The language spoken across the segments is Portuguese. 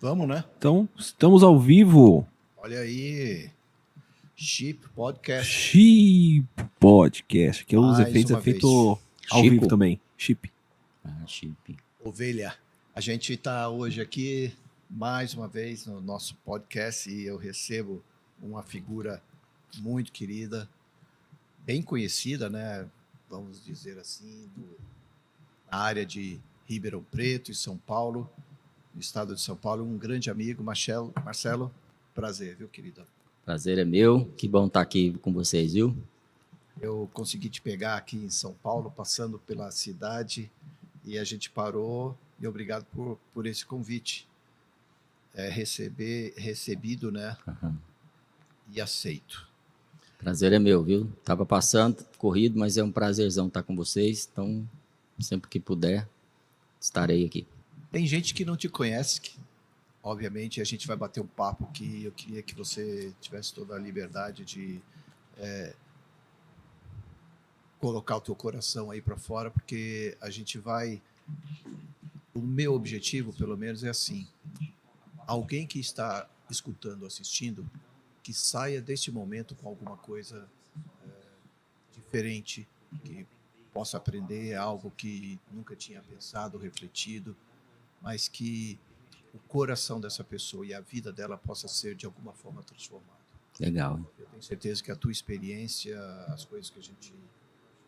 Vamos, né? Então, estamos ao vivo. Olha aí. Chip Podcast. Chip Podcast, que os Mais efeitos uma é feito ao Chico? vivo também. Chip. Chip. Ovelha. A gente está hoje aqui, mais uma vez, no nosso podcast e eu recebo uma figura muito querida, bem conhecida, né? Vamos dizer assim, na área de Ribeirão Preto e São Paulo, no estado de São Paulo, um grande amigo, Marcelo, prazer, viu, querido? Prazer é meu. Que bom estar aqui com vocês, viu? Eu consegui te pegar aqui em São Paulo, passando pela cidade, e a gente parou, e obrigado por esse convite. Recebido, né? Uhum. E aceito. Prazer é meu, viu? Tava passando, corrido, mas é um prazerzão estar com vocês. Então, sempre que puder, estarei aqui. Tem gente que não te conhece, que, obviamente a gente vai bater um papo que eu queria que você tivesse toda a liberdade de colocar o teu coração aí para fora, porque a gente vai... O meu objetivo, pelo menos, é assim. Alguém que está escutando, assistindo, que saia deste momento com alguma coisa diferente, que possa aprender algo que nunca tinha pensado, refletido, mas que o coração dessa pessoa e a vida dela possa ser de alguma forma transformado. Legal, hein? Eu tenho certeza que a tua experiência, as coisas que a gente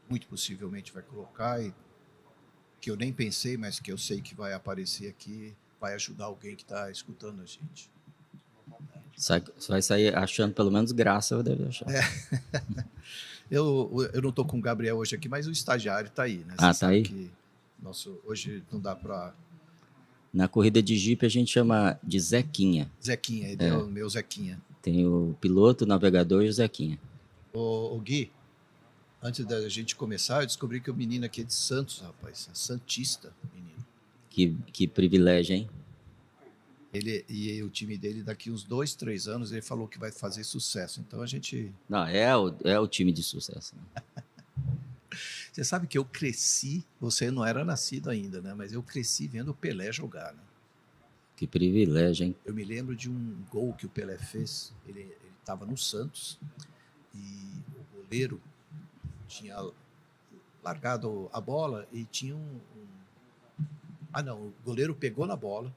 muito possivelmente vai colocar e que eu nem pensei, mas que eu sei que vai aparecer aqui, vai ajudar alguém que está escutando a gente. Você vai sair achando pelo menos graça, deve achar. Eu não estou com o Gabriel hoje aqui, mas o estagiário está aí, né? Você sabe aí? Que hoje não dá para... Na corrida de Jeep a gente chama de Zequinha. Zequinha, ele é o meu Zequinha. Tem o piloto, o navegador e o Zequinha. Ô Gui, antes da gente começar, eu descobri que o menino aqui é de Santos, rapaz. É santista, menino. Que privilégio, hein? E o time dele, daqui uns 2, 3 anos, ele falou que vai fazer sucesso. Então a gente... Não, é o time de sucesso. Né? Você sabe que eu cresci, você não era nascido ainda, né? Mas eu cresci vendo o Pelé jogar, né? Que privilégio, hein? Eu me lembro de um gol que o Pelé fez. Ele estava no Santos e o goleiro tinha largado a bola e tinha o goleiro pegou na bola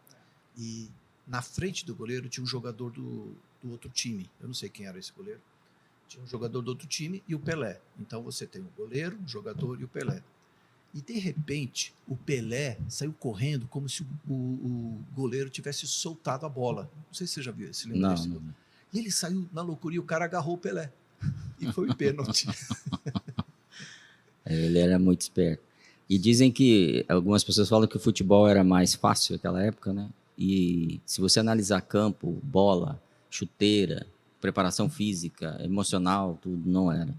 e na frente do goleiro tinha um jogador do outro time. Eu não sei quem era esse goleiro. Tinha um jogador do outro time e o Pelé. Então você tem o goleiro, o jogador e o Pelé. E de repente o Pelé saiu correndo como se o goleiro tivesse soltado a bola. Não sei se você já viu esse lembra desse gol. E ele saiu na loucura e o cara agarrou o Pelé. E foi o pênalti. Ele era muito esperto. E dizem que algumas pessoas falam que o futebol era mais fácil naquela época, né? E se você analisar campo, bola, chuteira, preparação física, emocional, tudo não era.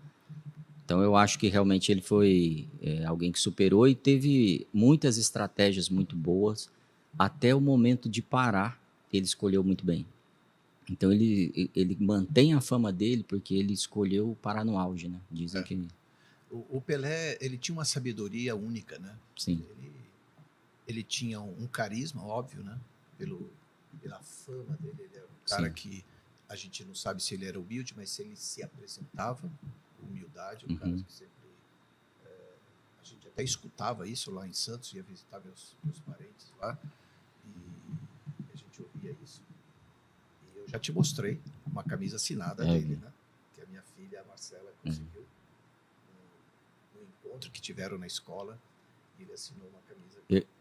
Então eu acho que realmente ele foi alguém que superou e teve muitas estratégias muito boas. Até o momento de parar, ele escolheu muito bem. Então ele mantém a fama dele porque ele escolheu parar no auge, né? Dizem que... O Pelé, ele tinha uma sabedoria única, né? Sim. Ele tinha um carisma, óbvio, né? Pela fama dele, ele era um cara que a gente não sabe se ele era humilde, mas se ele se apresentava, humildade, um cara que sempre... a gente até escutava isso lá em Santos, ia visitar meus parentes lá, e a gente ouvia isso. E eu já te mostrei uma camisa assinada dele, né? Que a minha filha, a Marcela, conseguiu. No encontro que tiveram na escola, ele assinou uma camisa.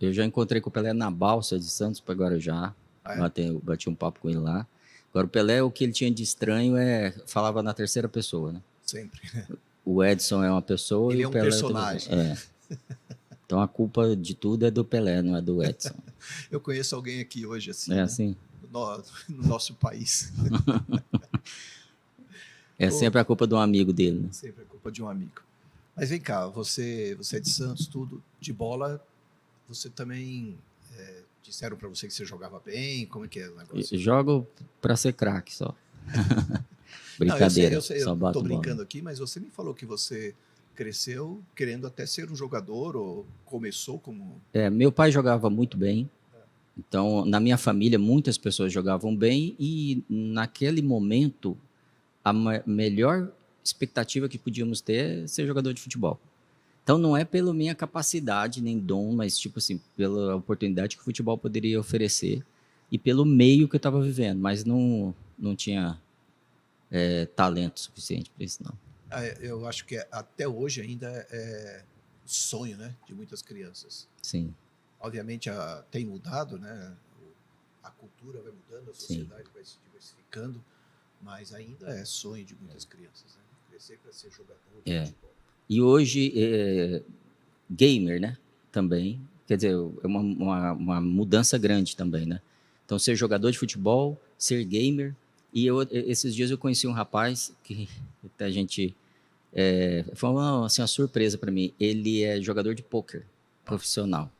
Eu já encontrei com o Pelé na balsa de Santos para Guarujá, bati um papo com ele lá. Agora, o Pelé, o que ele tinha de estranho falava na terceira pessoa, né? Sempre. O Edson é uma pessoa ele e é o Pelé personagem. Então a culpa de tudo é do Pelé, não é do Edson. Eu conheço alguém aqui hoje assim. É assim? No nosso país. Sempre a culpa de um amigo dele, né? Sempre a culpa de um amigo. Mas vem cá, você é de Santos, tudo, de bola, você também... disseram para você que você jogava bem? Como é que é o negócio? Eu jogo para ser craque só. Brincadeira. Não, eu estou brincando aqui, mas você me falou que você cresceu querendo até ser um jogador ou começou como... Meu pai jogava muito bem Então, na minha família, muitas pessoas jogavam bem e, naquele momento, a melhor expectativa que podíamos ter é ser jogador de futebol. Então, não é pela minha capacidade nem dom, mas, tipo assim, pela oportunidade que o futebol poderia oferecer e pelo meio que eu estava vivendo, mas não tinha talento suficiente para isso, não. Eu acho que até hoje ainda é sonho, né, de muitas crianças. Sim. Obviamente tem mudado, né? A cultura vai mudando, a sociedade vai se diversificando, mas ainda é sonho de muitas crianças, né? Crescer para ser jogador de futebol. E hoje, gamer, né? Também, quer dizer, é uma mudança grande também, né? Então, ser jogador de futebol, ser gamer. E esses dias eu conheci um rapaz que a gente... foi uma surpresa para mim. Ele é jogador de pôquer profissional.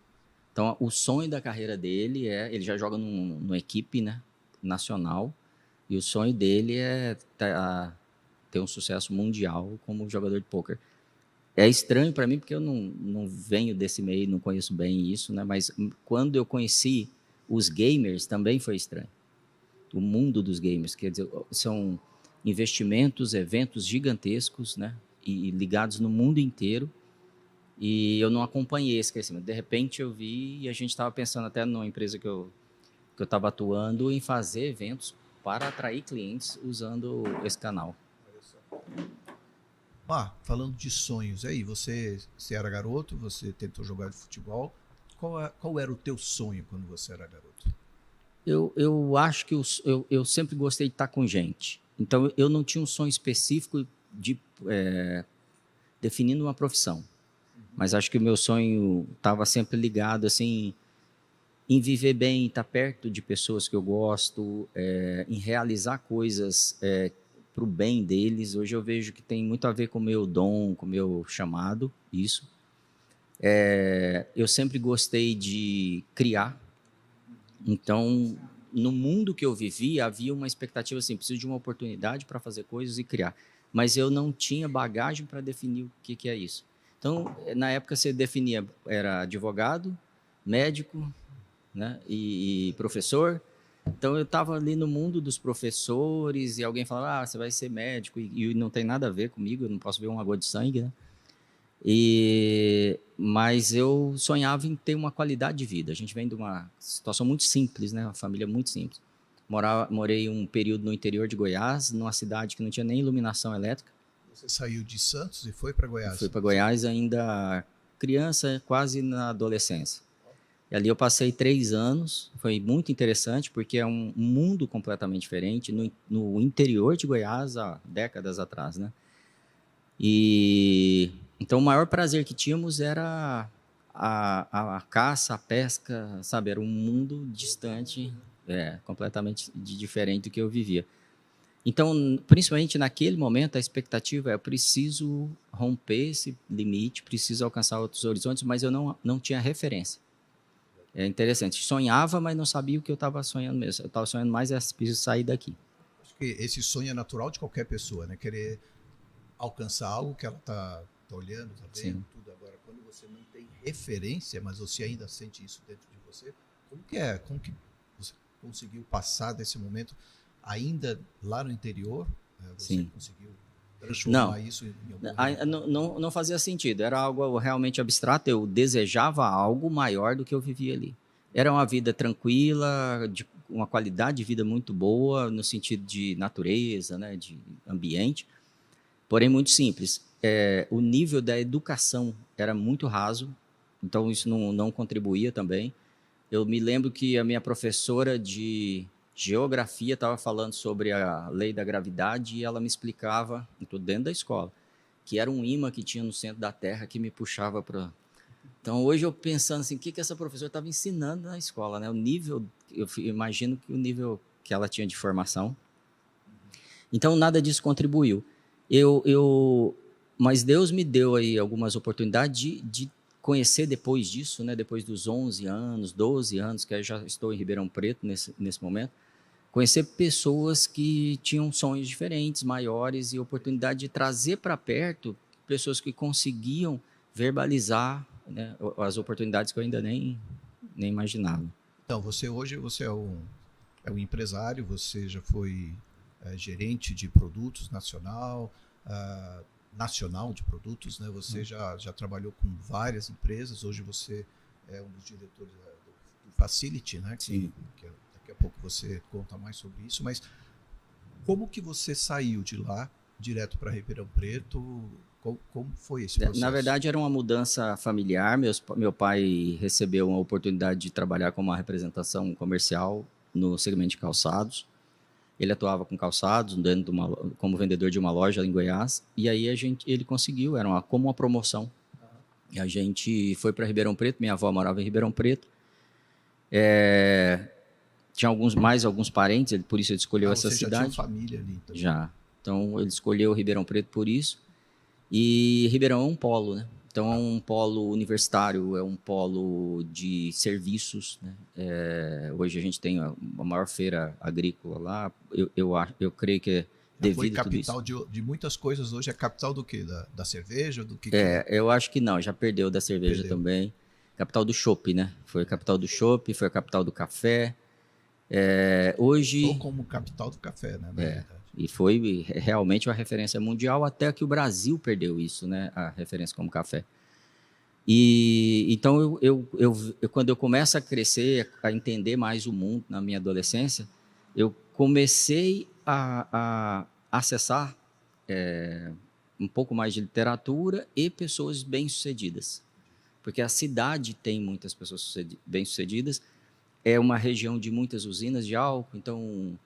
Então, o sonho da carreira dele ele já joga numa equipe, né, nacional, e o sonho dele é ter um sucesso mundial como jogador de pôquer. É estranho para mim, porque eu não venho desse meio, não conheço bem isso, né, mas quando eu conheci os gamers, também foi estranho. O mundo dos gamers, quer dizer, são investimentos, eventos gigantescos, né, e ligados no mundo inteiro. E eu não acompanhei esse crescimento. De repente eu vi e a gente estava pensando até numa empresa que eu estava atuando em fazer eventos para atrair clientes usando esse canal. Falando de sonhos, aí você era garoto, você tentou jogar de futebol. Qual era o teu sonho quando você era garoto? Eu acho que eu sempre gostei de estar com gente. Então eu não tinha um sonho específico de definindo uma profissão. Mas acho que o meu sonho estava sempre ligado assim, em viver bem, estar perto de pessoas que eu gosto, em realizar coisas para o bem deles. Hoje eu vejo que tem muito a ver com o meu dom, com o meu chamado, isso. Eu sempre gostei de criar. Então, no mundo que eu vivi, havia uma expectativa assim, preciso de uma oportunidade para fazer coisas e criar. Mas eu não tinha bagagem para definir o que é isso. Então, na época, você definia, era advogado, médico, né, e professor. Então, eu estava ali no mundo dos professores e alguém falava, você vai ser médico, e não tem nada a ver comigo, eu não posso ver uma gota de sangue, né? Mas eu sonhava em ter uma qualidade de vida. A gente vem de uma situação muito simples, né, uma família muito simples. Morei um período no interior de Goiás, numa cidade que não tinha nem iluminação elétrica. Você saiu de Santos e foi para Goiás? Fui para Goiás ainda criança, quase na adolescência. E ali eu passei 3 anos, foi muito interessante, porque é um mundo completamente diferente, no interior de Goiás, há décadas atrás, né? Então o maior prazer que tínhamos era a caça, a pesca, sabe? Era um mundo distante, completamente diferente do que eu vivia. Então, principalmente naquele momento, a expectativa eu preciso romper esse limite, preciso alcançar outros horizontes, mas eu não tinha referência. É interessante, sonhava, mas não sabia o que eu estava sonhando mesmo. Eu estava sonhando mais, preciso sair daqui. Acho que esse sonho é natural de qualquer pessoa, né? Querer alcançar algo que ela tá olhando, tá vendo, tudo. Agora, quando você não tem referência, mas você ainda sente isso dentro de você, como que você conseguiu passar desse momento? Ainda lá no interior, você conseguiu transformar isso em algum... Não fazia sentido, era algo realmente abstrato, eu desejava algo maior do que eu vivia ali. Era uma vida tranquila, de uma qualidade de vida muito boa, no sentido de natureza, né, de ambiente, porém muito simples. O nível da educação era muito raso, então isso não contribuía também. Eu me lembro que a minha professora de geografia estava falando sobre a lei da gravidade e ela me explicava, estou dentro da escola, que era um ímã que tinha no centro da Terra que me puxava para... Então, hoje eu pensando assim, o que essa professora estava ensinando na escola, né? O nível, eu imagino que o nível que ela tinha de formação. Então, nada disso contribuiu. Mas Deus me deu aí algumas oportunidades de conhecer depois disso, né? Depois dos 11 anos, 12 anos, que eu já estou em Ribeirão Preto nesse momento, conhecer pessoas que tinham sonhos diferentes, maiores, e oportunidade de trazer para perto pessoas que conseguiam verbalizar, né, as oportunidades que eu ainda nem imaginava. Então, você é um empresário, você já foi gerente de produtos nacional de produtos, né? Você já trabalhou com várias empresas, hoje você é um dos diretores do Facility, né? Sim. Que daqui a pouco você conta mais sobre isso, mas como que você saiu de lá direto para Ribeirão Preto? Como foi esse processo? Na verdade, era uma mudança familiar. Meu pai recebeu uma oportunidade de trabalhar com uma representação comercial no segmento de calçados. Ele atuava com calçados, como vendedor de uma loja em Goiás. E aí ele conseguiu, como uma promoção. E a gente foi para Ribeirão Preto. Minha avó morava em Ribeirão Preto. Tinha mais alguns parentes, por isso ele escolheu essa você cidade. Já tinha família ali também. Já. Então ele escolheu Ribeirão Preto por isso. E Ribeirão é um polo, né? Então é um polo universitário, é um polo de serviços, né? Hoje a gente tem a maior feira agrícola lá. Eu creio que é devido a tudo isso. Foi capital de muitas coisas hoje. É capital do quê? Da cerveja? Do que eu acho que não. Já perdeu da cerveja também. Capital do chopp, né? Foi a capital do chopp, foi a capital do café. Hoje... Ou como capital do café, né? Na verdade. E foi realmente uma referência mundial, até que o Brasil perdeu isso, né? A referência como café. E então, quando eu começo a crescer, a entender mais o mundo na minha adolescência, eu comecei a acessar um pouco mais de literatura e pessoas bem-sucedidas. Porque a cidade tem muitas pessoas bem-sucedidas, é uma região de muitas usinas de álcool, então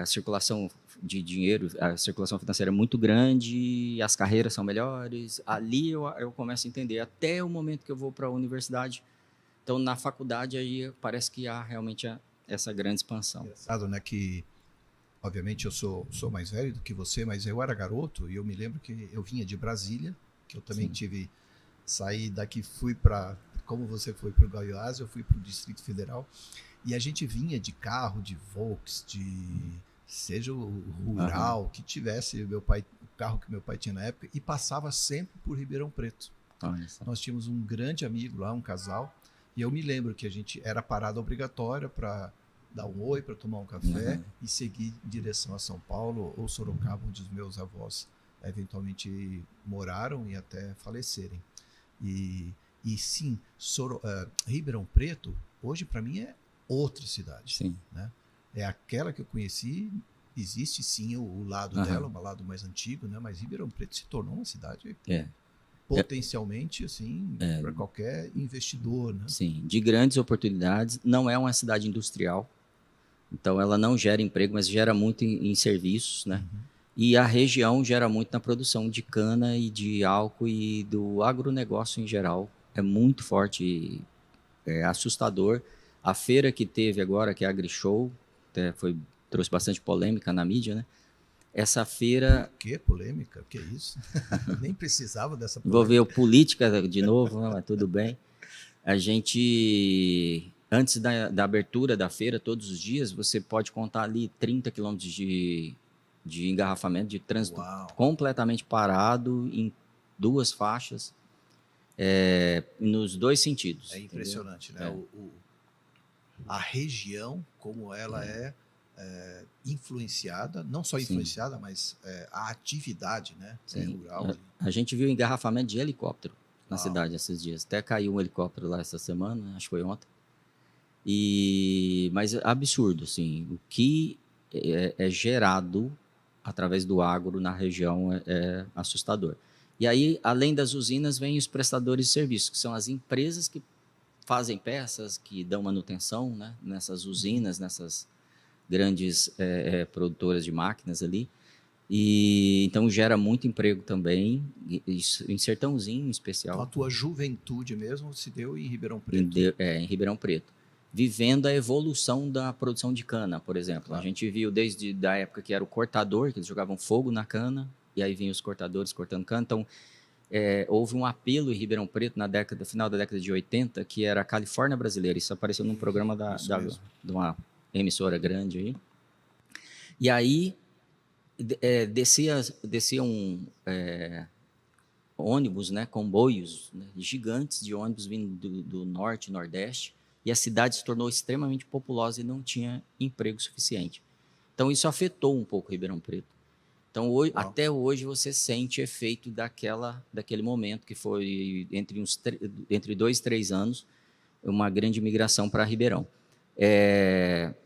a circulação de dinheiro, a circulação financeira é muito grande, as carreiras são melhores. Ali eu começo a entender, até o momento que eu vou para a universidade. Então, na faculdade, aí parece que há realmente essa grande expansão. Engraçado, né, que, obviamente, eu sou mais velho do que você, mas eu era garoto e eu me lembro que eu vinha de Brasília, que eu também saí daqui, fui para, como você foi para o Goiás, eu fui para o Distrito Federal. E a gente vinha de carro, de Volks, seja o rural, que tivesse o carro que meu pai tinha na época, e passava sempre por Ribeirão Preto. Nós tínhamos um grande amigo lá, um casal, e eu me lembro que a gente era parada obrigatória para dar um oi, para tomar um café e seguir em direção a São Paulo ou Sorocaba, onde os meus avós eventualmente moraram e até falecerem. E sim, Ribeirão Preto, hoje para mim é outra cidade. Sim. Né? É aquela que eu conheci, existe sim o lado dela, um lado mais antigo, né? Mas Ribeirão Preto se tornou uma cidade potencialmente assim, para qualquer investidor. Né? Sim, de grandes oportunidades. Não é uma cidade industrial, então ela não gera emprego, mas gera muito em serviços, né? E a região gera muito na produção de cana e de álcool e do agronegócio em geral. É muito forte, é assustador. A feira que teve agora, que é a AgriShow, trouxe bastante polêmica na mídia, né? Essa feira... Que polêmica? Que isso? Nem precisava dessa polêmica. Envolveu política de novo, mas tudo bem. A gente, antes da abertura da feira, todos os dias, você pode contar ali 30 quilômetros de engarrafamento, de trânsito completamente parado, em 2 faixas, nos 2 sentidos. É impressionante, né? A região, como ela é influenciada, não só influenciada, mas a atividade, né? Rural. A gente viu engarrafamento de helicóptero na cidade esses dias. Até caiu um helicóptero lá essa semana, acho que foi ontem. Mas absurdo, assim, o que é gerado através do agro na região é assustador. E aí, além das usinas, vem os prestadores de serviços, que são as empresas que fazem peças, que dão manutenção, né, nessas usinas, nessas grandes produtoras de máquinas ali. E então gera muito emprego também, em Sertãozinho em especial. Então, a tua juventude mesmo se deu em Ribeirão Preto. Em Ribeirão Preto. Vivendo a evolução da produção de cana, por exemplo. Claro. A gente viu desde a época que era o cortador, que eles jogavam fogo na cana, e aí vinham os cortadores cortando cana. Então, houve um apelo em Ribeirão Preto no final da década de 80, que era a Califórnia Brasileira. Isso apareceu num programa de uma emissora grande aí. E aí desciam ônibus, né, comboios, né, gigantes de ônibus vindo do norte e nordeste, e a cidade se tornou extremamente populosa e não tinha emprego suficiente. Então, isso afetou um pouco Ribeirão Preto. Então, hoje, até hoje, você sente efeito daquele momento, que foi entre 2 e 3 anos, uma grande migração para Ribeirão.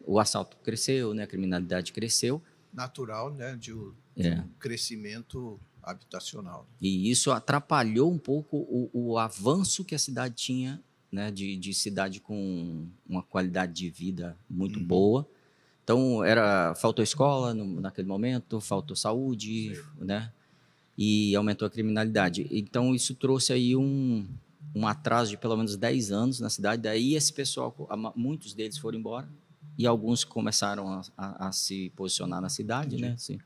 O assalto cresceu, né? A criminalidade cresceu. Natural, né? De um crescimento habitacional. E isso atrapalhou um pouco o avanço que a cidade tinha, né? De cidade com uma qualidade de vida muito boa. Então, faltou escola naquele momento, faltou saúde, né? E aumentou a criminalidade. Então, isso trouxe aí um atraso de pelo menos 10 anos na cidade. Daí, esse pessoal, muitos deles foram embora e alguns começaram a se posicionar na cidade, né? Assim,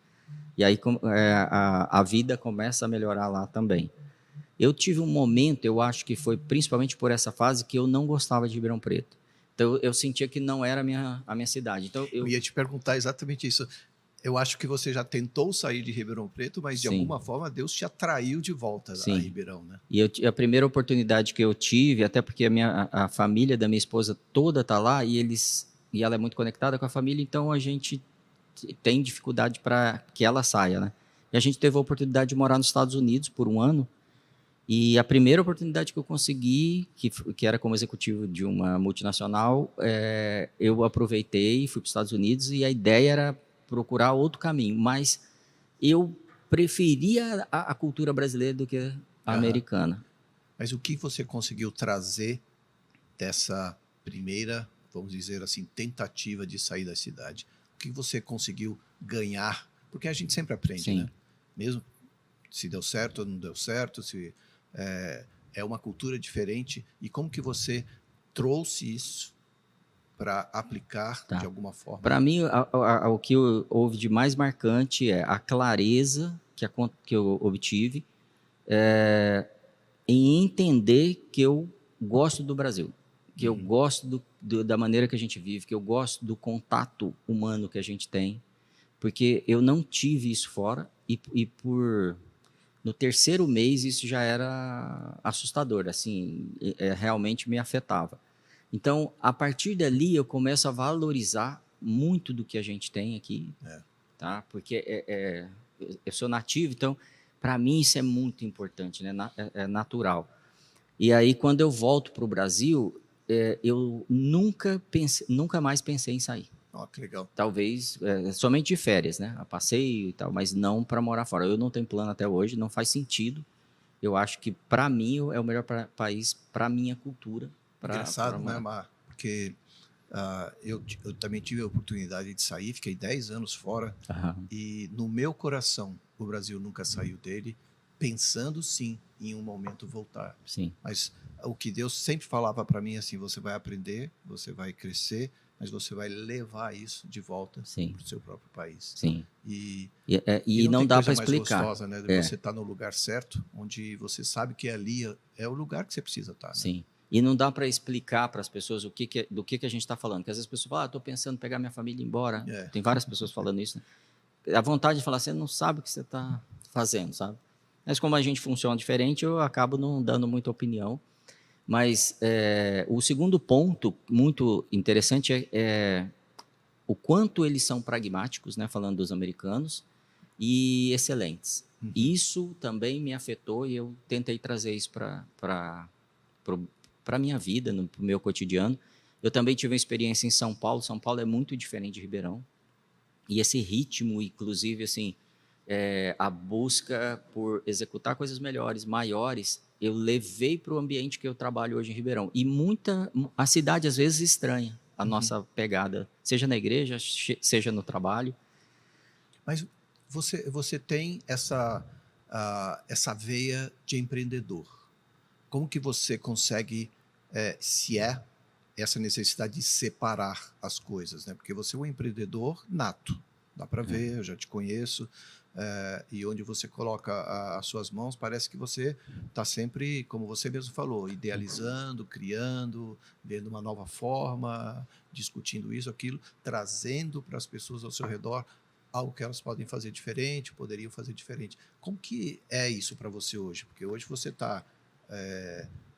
e aí a vida começa a melhorar lá também. Eu tive um momento, eu acho que foi principalmente por essa fase, que eu não gostava de Ribeirão Preto. Então, eu sentia que não era a minha cidade. Então, eu ia te perguntar exatamente isso. Eu acho que você já tentou sair de Ribeirão Preto, mas de alguma forma Deus te atraiu de volta a Ribeirão, né? E a primeira oportunidade que eu tive, até porque a família da minha esposa toda está lá e ela é muito conectada com a família, então a gente tem dificuldade para que ela saia, né? E a gente teve a oportunidade de morar nos Estados Unidos por um ano. E a primeira oportunidade que eu consegui, que era como executivo de uma multinacional, eu aproveitei, fui para os Estados Unidos e a ideia era procurar outro caminho, mas eu preferia a cultura brasileira do que a americana. Mas o que você conseguiu trazer dessa primeira, vamos dizer assim, tentativa de sair da cidade? O que você conseguiu ganhar? Porque a gente sempre aprende, né? Mesmo se deu certo ou não deu certo, se é uma cultura diferente. E como que você trouxe isso para aplicar de alguma forma? Para mim, o que houve de mais marcante é a clareza que eu obtive em entender que eu gosto do Brasil, que eu gosto da maneira que a gente vive, que eu gosto do contato humano que a gente tem, porque eu não tive isso fora e no terceiro mês isso já era assustador, assim, realmente me afetava. Então, a partir dali, eu começo a valorizar muito do que a gente tem aqui, tá? Porque eu sou nativo, então, para mim, isso é muito importante, né? É natural. E aí, quando eu volto para o Brasil, eu nunca mais pensei em sair. Que legal. Talvez somente de férias, né? A passeio e tal, mas não para morar fora. Eu não tenho plano até hoje, não faz sentido. Eu acho que, para mim, é o melhor país para a minha cultura. Engraçado, né, Mar? Porque eu também tive a oportunidade de sair, fiquei 10 anos fora, e no meu coração, o Brasil nunca saiu dele, pensando sim em um momento voltar. Sim. Mas o que Deus sempre falava para mim, assim, você vai aprender, você vai crescer, mas você vai levar isso de volta para o seu próprio país. Sim. E não dá para explicar. Gostosa, né? De você estar no lugar certo, onde você sabe que ali é o lugar que você precisa estar. Né? Sim. E não dá para explicar para as pessoas do que a gente está falando. Porque às vezes as pessoas falam, estou pensando em pegar minha família e ir embora. Tem várias pessoas falando isso. Né? A vontade de falar, você não sabe o que você está fazendo, sabe? Mas como a gente funciona diferente, eu acabo não dando muita opinião. Mas o segundo ponto muito interessante é o quanto eles são pragmáticos, né, falando dos americanos, e excelentes. Isso também me afetou e eu tentei trazer isso para a minha vida, para o meu cotidiano. Eu também tive uma experiência em São Paulo. São Paulo é muito diferente de Ribeirão. E esse ritmo, inclusive, assim, a busca por executar coisas melhores, maiores, eu levei para o ambiente que eu trabalho hoje em Ribeirão. E a cidade, às vezes, estranha a nossa pegada, seja na igreja, seja no trabalho. Mas você tem essa veia de empreendedor. Como que você consegue, se essa necessidade de separar as coisas, né? Porque você é um empreendedor nato, dá para ver, eu já te conheço, e onde você coloca as suas mãos, parece que você está sempre, como você mesmo falou, idealizando, criando, vendo uma nova forma, discutindo isso, aquilo, trazendo para as pessoas ao seu redor algo que elas podem fazer diferente, poderiam fazer diferente. Como que é isso para você hoje? Porque hoje você está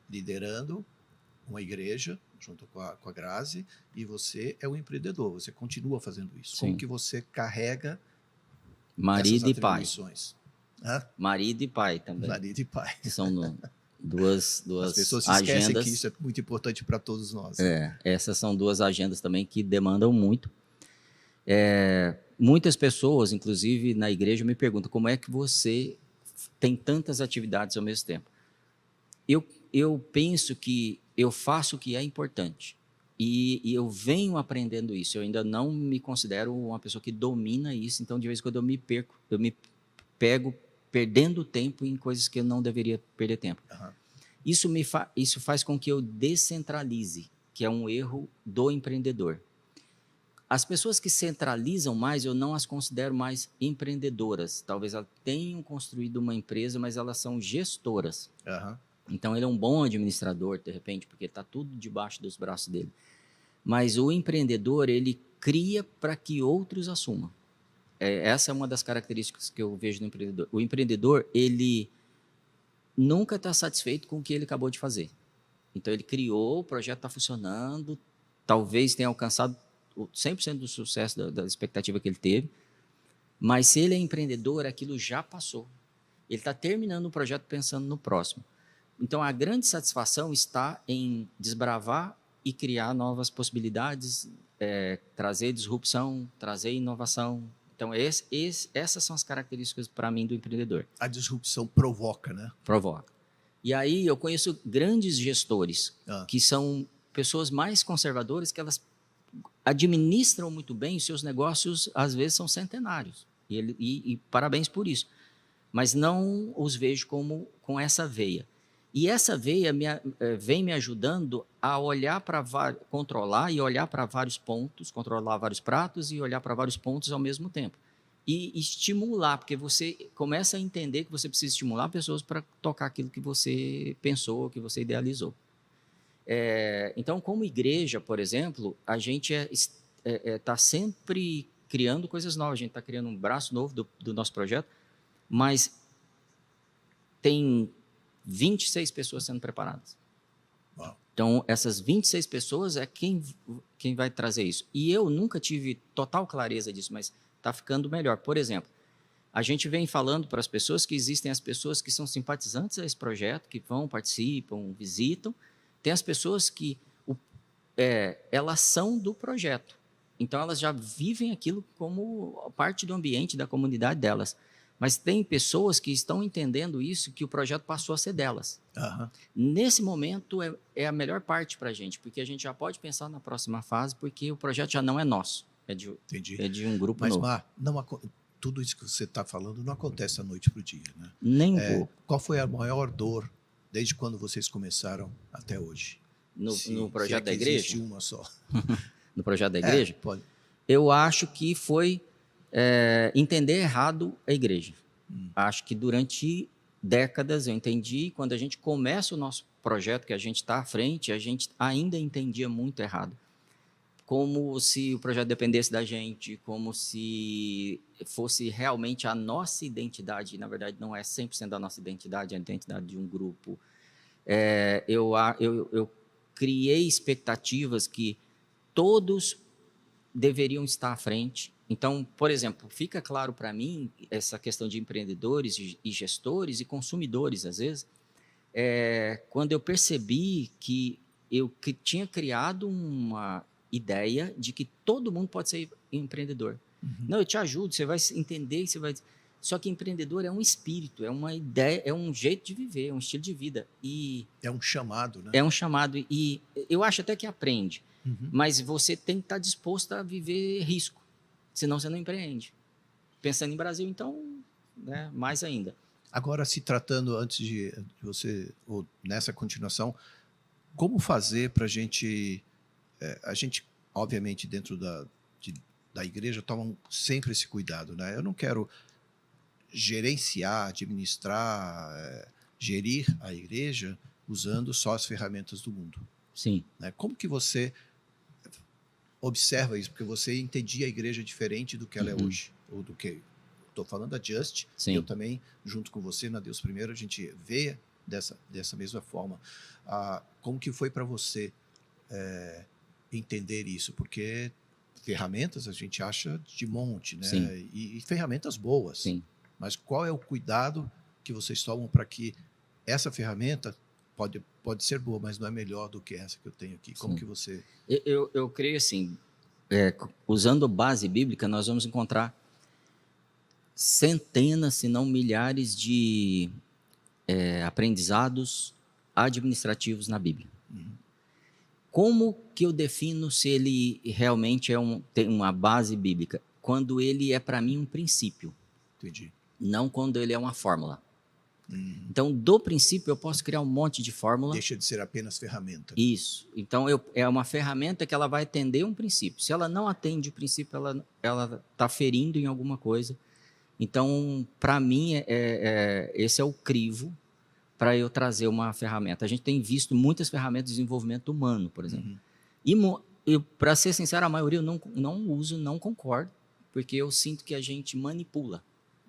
liderando uma igreja, junto com a Grazi, e você é um empreendedor, você continua fazendo isso. Sim. Como que você carrega Marido essas e pai. atribuições? Hã? Marido e pai também. Marido e pai. São duas As pessoas se esquecem agendas. que isso é muito importante para todos nós. Essas são duas agendas também que demandam muito. Muitas pessoas, inclusive na igreja, me perguntam como é que você tem tantas atividades ao mesmo tempo. Eu penso que eu faço o que é importante e eu venho aprendendo isso. Eu ainda não me considero uma pessoa que domina isso, então de vez em quando eu me pego perdendo tempo em coisas que eu não deveria perder tempo. Uhum. Isso faz com que eu descentralize, que é um erro do empreendedor. As pessoas que centralizam mais, eu não as considero mais empreendedoras. Talvez elas tenham construído uma empresa, mas elas são gestoras. Uhum. Então, ele é um bom administrador, de repente, porque está tudo debaixo dos braços dele. Mas o empreendedor, ele cria para que outros assumam. Essa é uma das características que eu vejo no empreendedor. O empreendedor, ele nunca está satisfeito com o que ele acabou de fazer. Então, ele criou, o projeto está funcionando, talvez tenha alcançado 100% do sucesso da expectativa que ele teve, mas se ele é empreendedor, aquilo já passou. Ele está terminando o projeto pensando no próximo. Então, a grande satisfação está em desbravar e criar novas possibilidades, trazer disrupção, trazer inovação. Então, essas são as características, para mim, do empreendedor. A disrupção provoca, né? Provoca. E aí, eu conheço grandes gestores, que são pessoas mais conservadoras, que elas administram muito bem, os seus negócios, às vezes, são centenários. E parabéns por isso. Mas não os vejo com essa veia. E essa veia vem me ajudando a olhar para controlar e olhar para vários pontos, controlar vários pratos e olhar para vários pontos ao mesmo tempo. E estimular, porque você começa a entender que você precisa estimular pessoas para tocar aquilo que você pensou, que você idealizou. Então, como igreja, por exemplo, a gente está sempre criando coisas novas. A gente está criando um braço novo do nosso projeto, mas tem 26 pessoas sendo preparadas. Uau. Então, essas 26 pessoas é quem vai trazer isso. E eu nunca tive total clareza disso, mas está ficando melhor. Por exemplo, a gente vem falando para as pessoas que existem as pessoas que são simpatizantes a esse projeto, que vão, participam, visitam. Tem as pessoas que elas são do projeto. Então, elas já vivem aquilo como parte do ambiente, da comunidade delas. Mas tem pessoas que estão entendendo isso, que o projeto passou a ser delas. Uhum. Nesse momento, é a melhor parte para a gente, porque a gente já pode pensar na próxima fase, porque o projeto já não é nosso, é de um grupo novo. Mas, tudo isso que você está falando não acontece da noite para o dia, né? Nem um pouco. Qual foi a maior dor desde quando vocês começaram até hoje? No projeto da igreja? Existe uma só. No projeto da igreja? Pode. Eu acho que foi entender errado a igreja. Acho que durante décadas eu entendi, quando a gente começa o nosso projeto, que a gente está à frente, a gente ainda entendia muito errado. Como se o projeto dependesse da gente, como se fosse realmente a nossa identidade. Na verdade, não é 100% da nossa identidade, é a identidade de um grupo. Eu criei expectativas que todos deveriam estar à frente. Então, por exemplo, fica claro para mim essa questão de empreendedores e gestores e consumidores, às vezes, quando eu percebi que eu tinha criado uma ideia de que todo mundo pode ser empreendedor. Uhum. Não, eu te ajudo, você vai entender, você vai... Só que empreendedor é um espírito, é uma ideia, é um jeito de viver, é um estilo de vida. É um chamado, né? É um chamado. E eu acho até que aprende. Uhum. Mas você tem que estar disposto a viver risco, senão você não empreende. Pensando em Brasil, então, né, mais ainda. Agora, se tratando, antes de você, ou nessa continuação, como fazer para a gente, obviamente, dentro da igreja, toma sempre esse cuidado, né? Eu não quero gerenciar, administrar, gerir a igreja usando só as ferramentas do mundo. Sim. Né? Como que você observa isso? Porque você entendia a igreja diferente do que ela é hoje. Ou do que... Estou falando da Just. Sim. Eu também, junto com você, na Deus Primeiro, a gente vê dessa mesma forma. Como que foi para você entender isso? Porque ferramentas a gente acha de monte, né? Sim. E ferramentas boas. Sim. Mas qual é o cuidado que vocês tomam para que essa ferramenta pode ser boa, mas não é melhor do que essa que eu tenho aqui? Como Sim. que você... Eu creio assim, usando base bíblica, nós vamos encontrar centenas, se não milhares de aprendizados administrativos na Bíblia. Como que eu defino se ele realmente tem uma base bíblica? Quando ele é, para mim, um princípio. Entendi. Não quando ele é uma fórmula. Então, do princípio, eu posso criar um monte de fórmula. Deixa de ser apenas ferramenta. Isso. Então, é uma ferramenta que ela vai atender um princípio. Se ela não atende o princípio, ela está ferindo em alguma coisa. Então, para mim, esse é o crivo para eu trazer uma ferramenta. A gente tem visto muitas ferramentas de desenvolvimento humano, por exemplo. E, para ser sincero, a maioria eu não uso, não concordo, porque eu sinto que a gente manipula.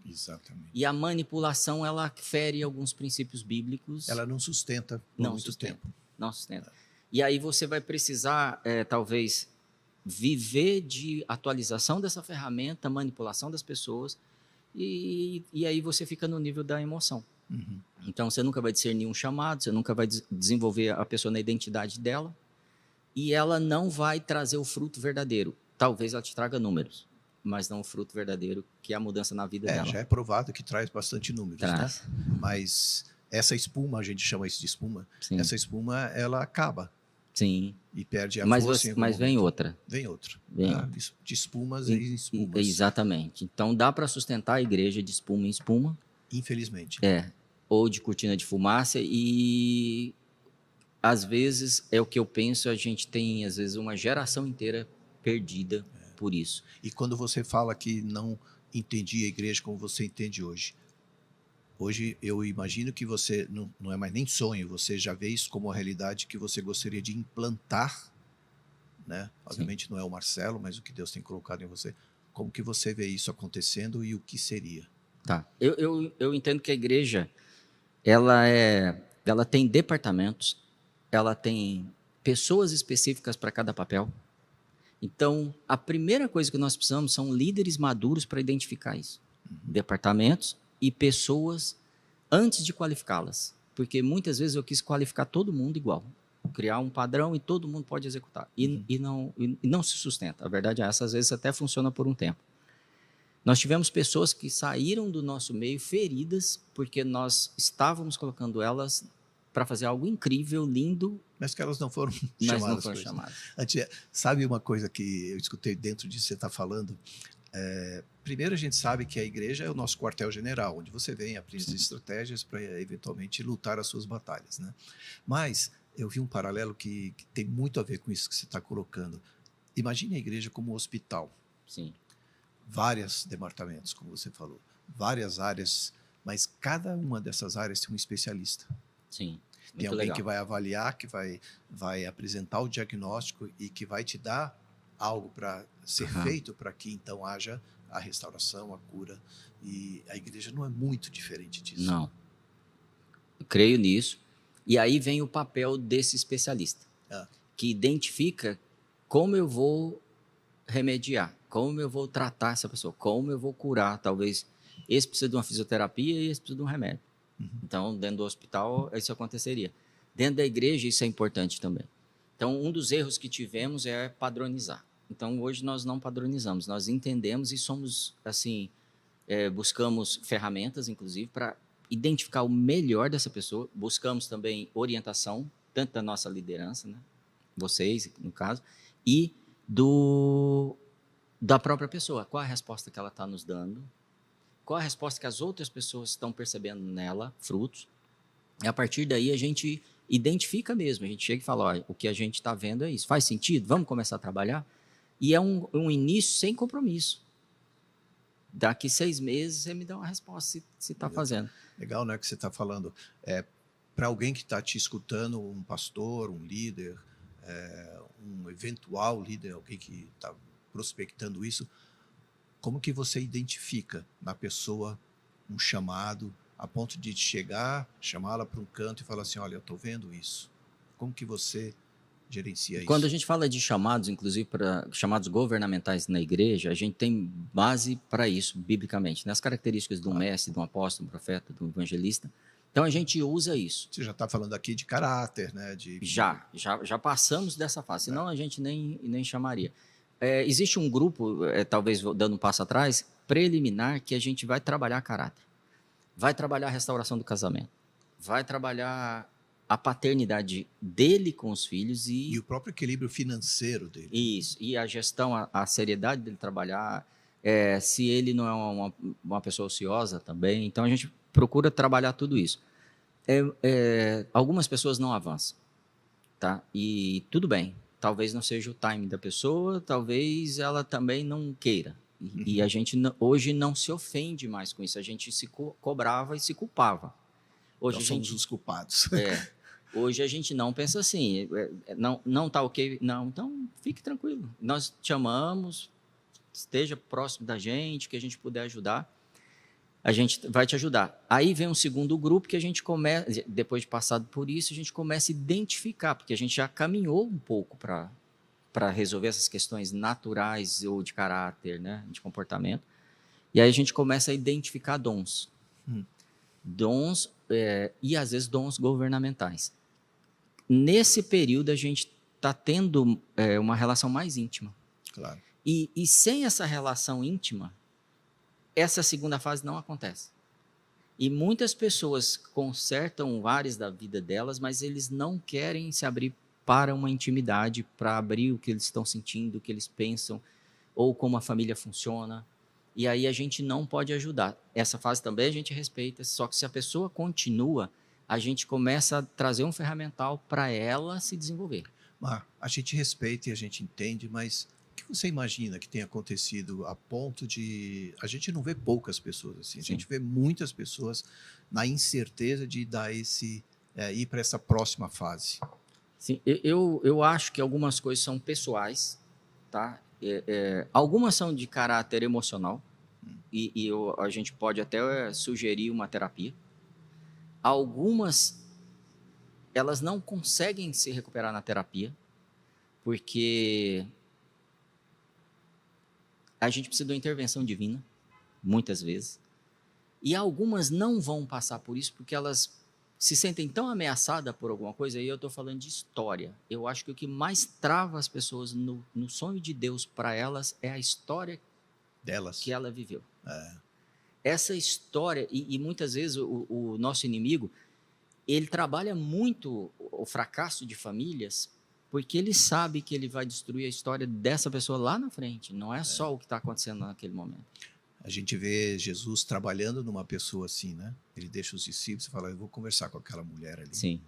Exatamente. E a manipulação, ela fere alguns princípios bíblicos. Ela não sustenta por muito tempo. Não sustenta. E aí você vai precisar, talvez, viver de atualização dessa ferramenta, manipulação das pessoas, e aí você fica no nível da emoção. Então, você nunca vai discernir um chamado, você nunca vai desenvolver a pessoa na identidade dela, e ela não vai trazer o fruto verdadeiro. Talvez ela te traga números, mas não o fruto verdadeiro, que é a mudança na vida dela. Já é provado que traz bastante números, Traz. né? Mas essa espuma, a gente chama isso de espuma, Sim. essa espuma, ela acaba. Sim. E perde a Mas força. mas vem outra. Vem outra. Vem Tá? De espumas em espumas. Exatamente. Então, dá para sustentar a igreja de espuma em espuma. Infelizmente. Ou de cortina de fumaça, e às vezes é o que eu penso, a gente tem às vezes uma geração inteira perdida por isso. E quando você fala que não entendia a igreja como você entende hoje eu imagino que você não é mais nem sonho, você já vê isso como uma realidade que você gostaria de implantar, né? Obviamente não é o Marcelo, mas o que Deus tem colocado em você. Como que você vê isso acontecendo e o que seria? Tá. Eu entendo que a igreja ela tem departamentos, ela tem pessoas específicas para cada papel. Então, a primeira coisa que nós precisamos são líderes maduros para identificar isso. Departamentos e pessoas antes de qualificá-las. Porque muitas vezes eu quis qualificar todo mundo igual. Criar um padrão e todo mundo pode executar. E não se sustenta. A verdade é essa, às vezes até funciona por um tempo. Nós tivemos pessoas que saíram do nosso meio feridas porque nós estávamos colocando elas para fazer algo incrível, lindo. Mas que elas não foram Mas chamadas. não foram chamadas. Sabe uma coisa que eu escutei dentro disso que você está falando? Primeiro, a gente sabe que a igreja é o nosso quartel-general, onde você vem, aprende estratégias para eventualmente lutar as suas batalhas, né? Mas eu vi um paralelo que tem muito a ver com isso que você está colocando. Imagine a igreja como um hospital. Sim. Vários departamentos, como você falou, várias áreas, mas cada uma dessas áreas tem um especialista. Sim. Tem alguém que vai avaliar, que vai apresentar o diagnóstico e que vai te dar algo para ser feito para que então haja a restauração, a cura. E a igreja não é muito diferente disso. Não. Eu creio nisso. E aí vem o papel desse especialista, que identifica como eu vou remediar, como eu vou tratar essa pessoa, como eu vou curar. Talvez esse precisa de uma fisioterapia e esse precisa de um remédio. Então, dentro do hospital, isso aconteceria. Dentro da igreja, isso é importante também. Então, um dos erros que tivemos é padronizar. Então, hoje nós não padronizamos, nós entendemos e somos, assim, buscamos ferramentas, inclusive, para identificar o melhor dessa pessoa. Buscamos também orientação, tanto da nossa liderança, né? Vocês, no caso, e da própria pessoa. Qual a resposta que ela está nos dando? Qual a resposta que as outras pessoas estão percebendo nela, frutos? E a partir daí a gente identifica mesmo, a gente chega e fala, olha, o que a gente está vendo é isso, faz sentido? Vamos começar a trabalhar? E é um início sem compromisso. Daqui 6 meses você me dá uma resposta se está fazendo. Legal, né, que você está falando. Para alguém que está te escutando, um pastor, um líder, um eventual líder, alguém que está prospectando isso, como que você identifica na pessoa um chamado a ponto de chegar, chamá-la para um canto e falar assim, olha, eu estou vendo isso. Como que você gerencia Quando a isso? gente fala de chamados, inclusive para chamados governamentais na igreja, a gente tem base para isso, biblicamente, nas características de um mestre, de um apóstolo, de um profeta, de um evangelista. Então a gente usa isso. Você já está falando aqui de caráter, né? Já passamos dessa fase, senão a gente nem chamaria. Existe um grupo, talvez dando um passo atrás, preliminar, que a gente vai trabalhar caráter. Vai trabalhar a restauração do casamento. Vai trabalhar a paternidade dele com os filhos E o próprio equilíbrio financeiro dele. Isso, e a gestão, a seriedade dele trabalhar, se ele não é uma pessoa ociosa também. Então, a gente procura trabalhar tudo isso. Algumas pessoas não avançam, tá? E tudo bem, talvez não seja o time da pessoa, talvez ela também não queira. E a gente hoje não se ofende mais com isso, a gente se cobrava e se culpava. Hoje Nós somos os culpados. Hoje a gente não pensa assim, não tá ok, não, então fique tranquilo. Nós te amamos, esteja próximo da gente, que a gente puder ajudar, a gente vai te ajudar. Aí vem um segundo grupo que a gente começa, depois de passado por isso, a gente começa a identificar, porque a gente já caminhou um pouco para resolver essas questões naturais ou de caráter, né, de comportamento. E aí a gente começa a identificar dons. Dons, e às vezes dons governamentais. Nesse período, a gente está tendo uma relação mais íntima. Claro. E sem essa relação íntima, essa segunda fase não acontece. E muitas pessoas consertam áreas da vida delas, mas eles não querem se abrir para uma intimidade, para abrir o que eles estão sentindo, o que eles pensam, ou como a família funciona. E aí a gente não pode ajudar. Essa fase também a gente respeita, só que se a pessoa continua, a gente começa a trazer um ferramental para ela se desenvolver. A gente respeita e a gente entende, mas o que você imagina que tem acontecido a ponto de... A gente não vê poucas pessoas assim, a gente vê muitas pessoas na incerteza de dar ir para essa próxima fase. Sim, eu acho que algumas coisas são pessoais, tá? Algumas são de caráter emocional, e a gente pode até sugerir uma terapia. Algumas, elas não conseguem se recuperar na terapia, porque a gente precisa de uma intervenção divina, muitas vezes. E algumas não vão passar por isso, porque elas se sentem tão ameaçadas por alguma coisa, e eu estou falando de história. Eu acho que o que mais trava as pessoas no sonho de Deus para elas é a história delas que ela viveu. Essa história, e muitas vezes o nosso inimigo, ele trabalha muito o fracasso de famílias, porque ele sabe que ele vai destruir a história dessa pessoa lá na frente, não é só o que está acontecendo naquele momento. A gente vê Jesus trabalhando numa pessoa assim, né? Ele deixa os discípulos e fala, eu vou conversar com aquela mulher ali. Sim.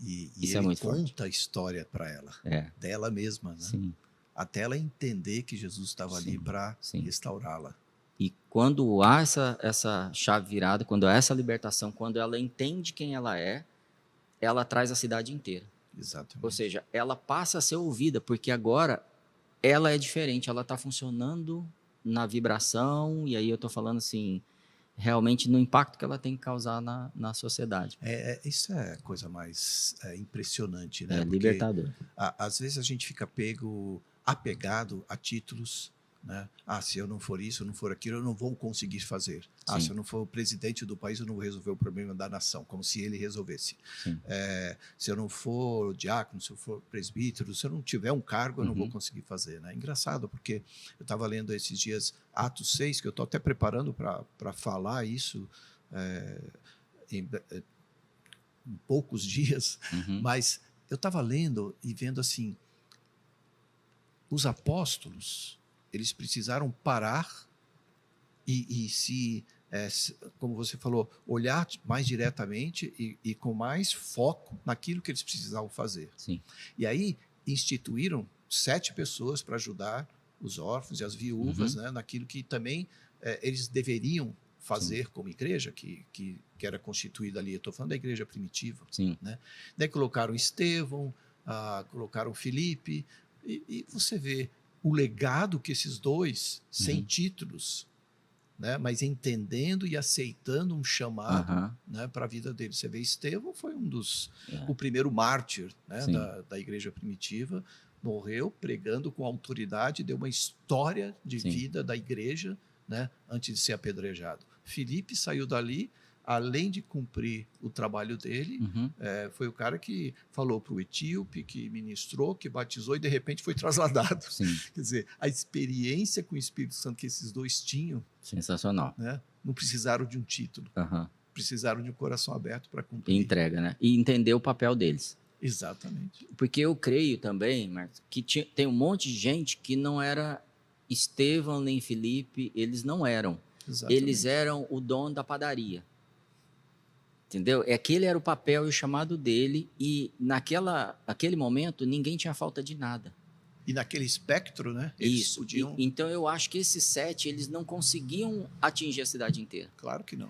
E Isso ele é muito conta forte. a história para ela, dela mesma, né? Sim. Até ela entender que Jesus estava ali para restaurá-la. E quando há essa chave virada, quando há essa libertação, quando ela entende quem ela é, ela traz a cidade inteira. Exatamente. Ou seja, ela passa a ser ouvida, porque agora ela é diferente, ela está funcionando na vibração, e aí eu estou falando assim, realmente no impacto que ela tem que causar na sociedade. Isso é a coisa mais impressionante, né? Porque, libertador. Às vezes a gente fica apegado a títulos, né? Se eu não for isso, eu não for aquilo, eu não vou conseguir fazer. Se eu não for o presidente do país, eu não vou resolver o problema da nação, como se ele resolvesse. Se eu não for diácono, se eu for presbítero, se eu não tiver um cargo, eu não vou conseguir fazer, né? Engraçado, porque eu estava lendo esses dias Atos 6, que eu estou até preparando para falar isso em poucos dias, mas eu estava lendo e vendo assim, os apóstolos, eles precisaram parar e como você falou, olhar mais diretamente e com mais foco naquilo que eles precisavam fazer. Sim. E aí instituíram 7 pessoas para ajudar os órfãos e as viúvas, né, naquilo que também eles deveriam fazer como igreja, que era constituída ali. Eu estou falando da igreja primitiva. Né? Daí colocaram Estevão, colocaram Filipe, e você vê o legado que esses dois, sem títulos, né? Mas entendendo e aceitando um chamado, Aham. né, para a vida dele. Você vê, Estevão foi É. o primeiro mártir, né, Sim. da igreja primitiva, morreu pregando com autoridade, deu uma história de Sim. vida da igreja, né, antes de ser apedrejado. Filipe saiu dali, além de cumprir o trabalho dele, Uhum. foi o cara que falou para o etíope, que ministrou, que batizou e de repente foi trasladado. Sim. Quer dizer, a experiência com o Espírito Santo que esses dois tinham, Sensacional. né, não precisaram de um título, Aham. precisaram de um coração aberto para E cumprir. entrega, né? E entender o papel deles. Exatamente. Porque eu creio também, Marcos, que tem um monte de gente que não era Estevão nem Filipe, eles não eram. Exatamente. Eles eram o dono da padaria. Entendeu? Aquele era o papel e o chamado dele, e naquele momento ninguém tinha falta de nada. E naquele espectro, né? Eles Isso. podiam. Então eu acho que esses 7, eles não conseguiam atingir a cidade inteira. Claro que não.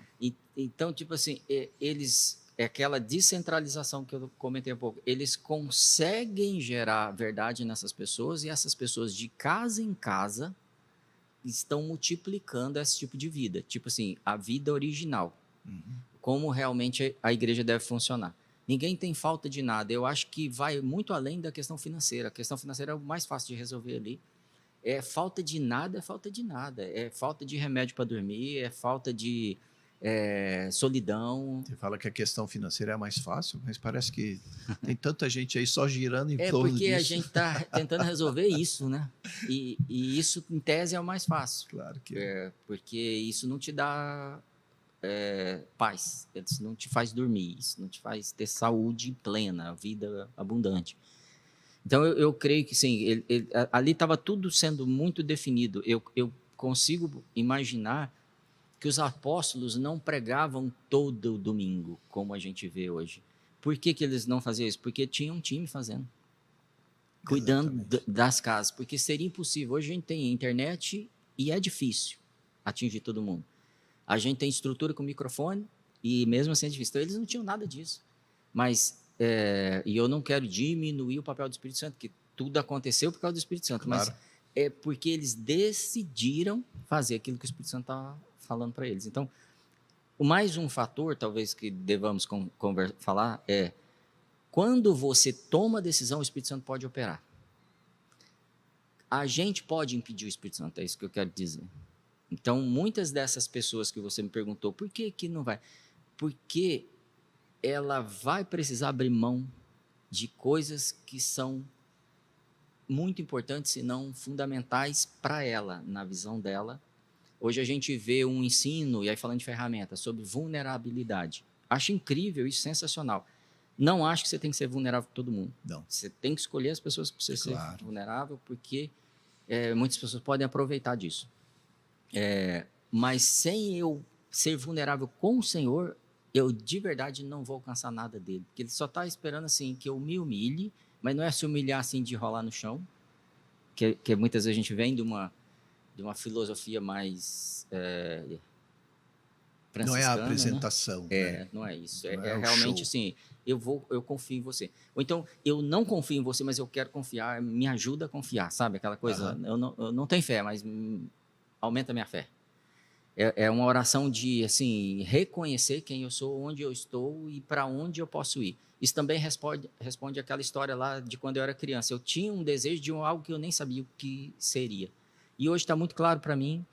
Então, tipo assim, eles. É aquela descentralização que eu comentei há pouco. Eles conseguem gerar verdade nessas pessoas, e essas pessoas, de casa em casa, estão multiplicando esse tipo de vida. Tipo assim, a vida original. Uhum. Como realmente a igreja deve funcionar. Ninguém tem falta de nada. Eu acho que vai muito além da questão financeira. A questão financeira é o mais fácil de resolver ali. É falta de nada, é falta de nada. É falta de remédio para dormir, é falta de solidão. Você fala que a questão financeira é a mais fácil, mas parece que tem tanta gente aí só girando em É torno porque disso. a gente está tentando resolver isso, né? E isso, em tese, é o mais fácil. Claro que Porque isso não te dá paz, isso não te faz dormir, isso não te faz ter saúde plena, vida abundante. Então, eu creio que sim, ali estava tudo sendo muito definido. Eu consigo imaginar que os apóstolos não pregavam todo domingo, como a gente vê hoje. Por que eles não faziam isso? Porque tinha um time fazendo, cuidando das casas, porque seria impossível. Hoje a gente tem internet e é difícil atingir todo mundo. A gente tem estrutura com microfone e mesmo assim é difícil. Então, eles não tinham nada disso. Mas, e eu não quero diminuir o papel do Espírito Santo, que tudo aconteceu por causa do Espírito Santo, Claro. mas é porque eles decidiram fazer aquilo que o Espírito Santo estava falando para eles. Então, mais um fator, talvez, que devamos falar é quando você toma a decisão, o Espírito Santo pode operar. A gente pode impedir o Espírito Santo, é isso que eu quero dizer. Então, muitas dessas pessoas que você me perguntou, por que não vai? Porque ela vai precisar abrir mão de coisas que são muito importantes, se não fundamentais para ela, na visão dela. Hoje a gente vê um ensino, e aí falando de ferramenta, sobre vulnerabilidade. Acho incrível isso, sensacional. Não acho que você tem que ser vulnerável para todo mundo. Não. Você tem que escolher as pessoas para você ser Claro. vulnerável, porque muitas pessoas podem aproveitar disso. Mas sem eu ser vulnerável com o Senhor, eu de verdade não vou alcançar nada dele. Porque ele só está esperando assim que eu me humilhe, mas não é se humilhar assim de rolar no chão, que muitas vezes a gente vem de uma filosofia mais Não é a franciscana, apresentação. né? Não é isso. Não é o realmente show. assim, eu confio em você. Ou então, eu não confio em você, mas eu quero confiar, me ajuda a confiar, sabe? Aquela coisa, eu não tenho fé, mas aumenta a minha fé. É uma oração de, assim, reconhecer quem eu sou, onde eu estou e para onde eu posso ir. Isso também responde àquela história lá de quando eu era criança. Eu tinha um desejo de algo que eu nem sabia o que seria. E hoje está muito claro para mim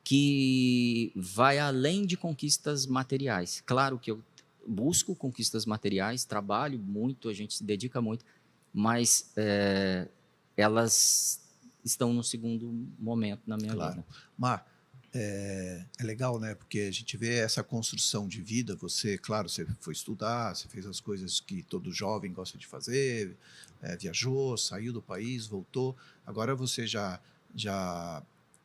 que vai além de conquistas materiais. Claro que eu busco conquistas materiais, trabalho muito, a gente se dedica muito, mas elas estão no segundo momento na minha vida. Mar, é legal, né? Porque a gente vê essa construção de vida. Você, claro, você foi estudar, você fez as coisas que todo jovem gosta de fazer, viajou, saiu do país, voltou. Agora você já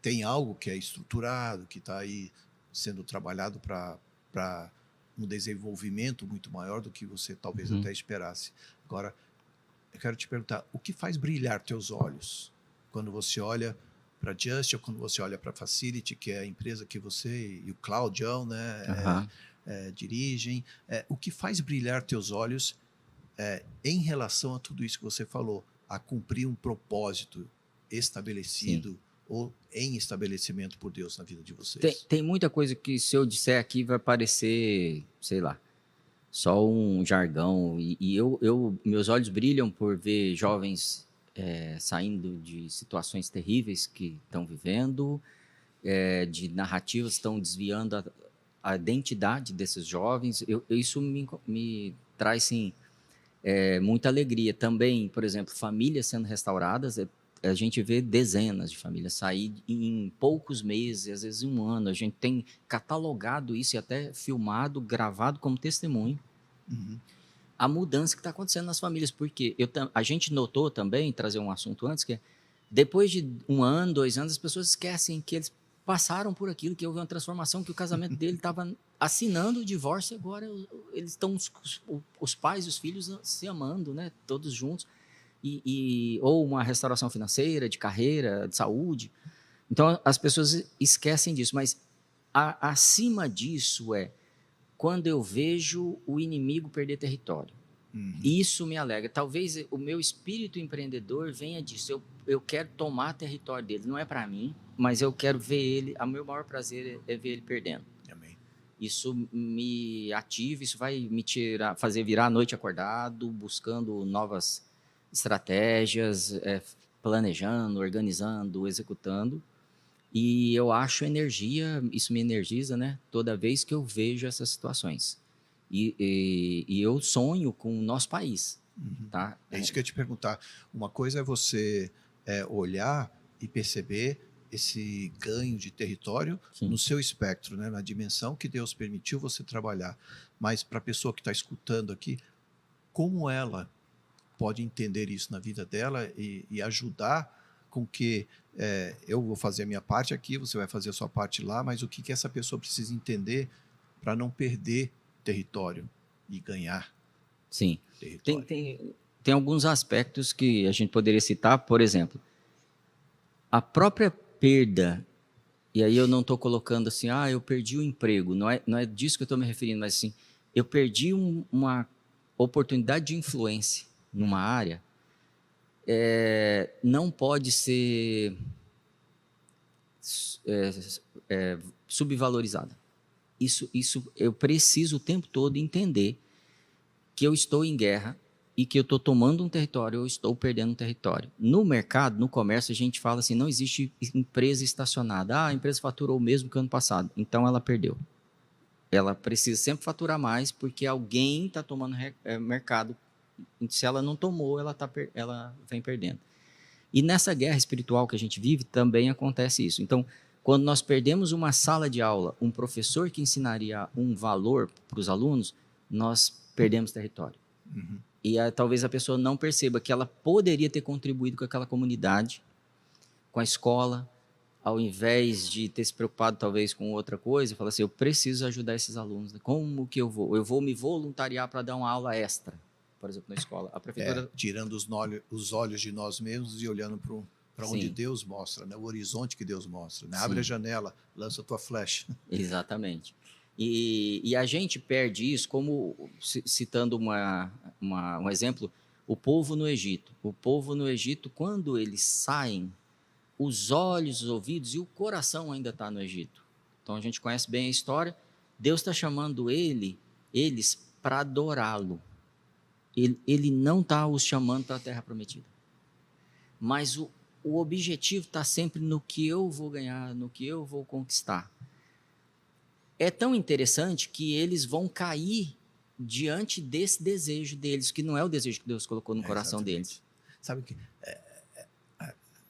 tem algo que é estruturado, que está aí sendo trabalhado para um desenvolvimento muito maior do que você talvez até esperasse. Agora, eu quero te perguntar, o que faz brilhar teus olhos quando você olha para Just, ou quando você olha para a Facility, que é a empresa que você e o Claudião, né, dirigem? O que faz brilhar teus olhos em relação a tudo isso que você falou, a cumprir um propósito estabelecido, ou em estabelecimento por Deus na vida de vocês? Tem muita coisa que se eu disser aqui vai parecer, sei lá, só um jargão. Meus olhos brilham por ver jovens saindo de situações terríveis que estão vivendo, de narrativas que estão desviando a identidade desses jovens. Isso me traz, sim, muita alegria. Também, por exemplo, famílias sendo restauradas. A gente vê dezenas de famílias sair em poucos meses, às vezes em um ano. A gente tem catalogado isso e até filmado, gravado como testemunho. Uhum. A mudança que está acontecendo nas famílias. Porque a gente notou também, trazer um assunto antes, que depois de 1 ano, 2 anos, as pessoas esquecem que eles passaram por aquilo, que houve uma transformação, que o casamento dele estava assinando o divórcio, e agora eles estão, os pais e os filhos se amando, né? Todos juntos. Ou uma restauração financeira, de carreira, de saúde. Então, as pessoas esquecem disso. Mas, acima disso, quando eu vejo o inimigo perder território. Uhum. Isso me alegra. Talvez o meu espírito empreendedor venha disso. Eu quero tomar território dele. Não é para mim, mas eu quero ver ele. O meu maior prazer é ver ele perdendo. Amém. Isso me ativa, isso vai me fazer virar a noite acordado, buscando novas estratégias, planejando, organizando, executando. E eu acho energia, isso me energiza, né? Toda vez que eu vejo essas situações. E eu sonho com o nosso país. Uhum. Tá? É isso que eu ia te perguntar. Uma coisa é você olhar e perceber esse ganho de território no seu espectro, né? Na dimensão que Deus permitiu você trabalhar. Mas para a pessoa que está escutando aqui, como ela pode entender isso na vida dela e ajudar com que eu vou fazer a minha parte aqui, você vai fazer a sua parte lá, mas o que essa pessoa precisa entender para não perder território e ganhar território? Tem alguns aspectos que a gente poderia citar, por exemplo, a própria perda, e aí eu não estou colocando assim, eu perdi o emprego, não é disso que eu estou me referindo, mas assim, eu perdi uma oportunidade de influência numa área, não pode ser subvalorizada. Isso eu preciso o tempo todo entender que eu estou em guerra e que eu estou tomando um território, eu estou perdendo um território. No mercado, no comércio, a gente fala assim, não existe empresa estacionada. A empresa faturou o mesmo que o ano passado, então ela perdeu. Ela precisa sempre faturar mais porque alguém está tomando mercado. Se ela não tomou, ela vem perdendo. E nessa guerra espiritual que a gente vive, também acontece isso. Então, quando nós perdemos uma sala de aula, um professor que ensinaria um valor para os alunos, nós perdemos território. Uhum. E talvez a pessoa não perceba que ela poderia ter contribuído com aquela comunidade, com a escola, ao invés de ter se preocupado talvez com outra coisa, fala assim, eu preciso ajudar esses alunos. Como que eu vou? Eu vou me voluntariar para dar uma aula extra, por exemplo, na escola. A prefeitura... tirando os olhos de nós mesmos e olhando para onde Deus mostra, né? O horizonte que Deus mostra. Né? Abre a janela, lança a tua flecha. Exatamente. E a gente perde isso, como, citando um exemplo, o povo no Egito. O povo no Egito, quando eles saem, os olhos, os ouvidos e o coração ainda está no Egito. Então a gente conhece bem a história. Deus está chamando eles para adorá-lo. Ele não está os chamando para a terra prometida. Mas o objetivo está sempre no que eu vou ganhar, no que eu vou conquistar. É tão interessante que eles vão cair diante desse desejo deles, que não é o desejo que Deus colocou no coração deles. Sabe que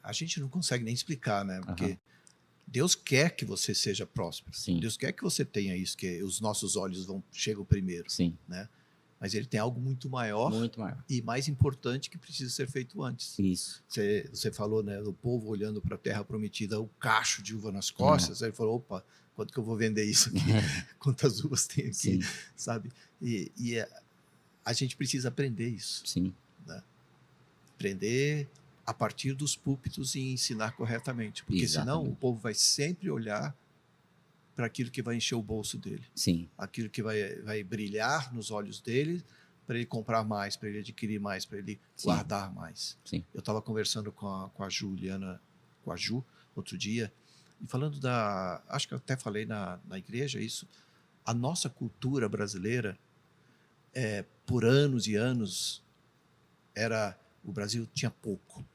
a gente não consegue nem explicar, né? Porque Deus quer que você seja próspero. Sim. Deus quer que você tenha isso, que os nossos olhos chegam primeiro. Sim. Né? Mas ele tem algo muito maior e mais importante que precisa ser feito antes. Isso. Você falou, né, do povo olhando para a terra prometida, o cacho de uva nas costas. Aí ele falou, opa, quanto que eu vou vender isso aqui? Quantas uvas tem aqui? Sim. Sabe? E a gente precisa aprender isso. Sim. Né? Aprender a partir dos púlpitos e ensinar corretamente. Porque senão o povo vai sempre olhar para aquilo que vai encher o bolso dele. Sim. Aquilo que vai brilhar nos olhos dele, para ele comprar mais, para ele adquirir mais, para ele guardar mais. Sim. Eu estava conversando com a Juliana, com a Ju, outro dia, e falando acho que eu até falei na igreja isso, a nossa cultura brasileira, por anos e anos, o Brasil tinha pouco.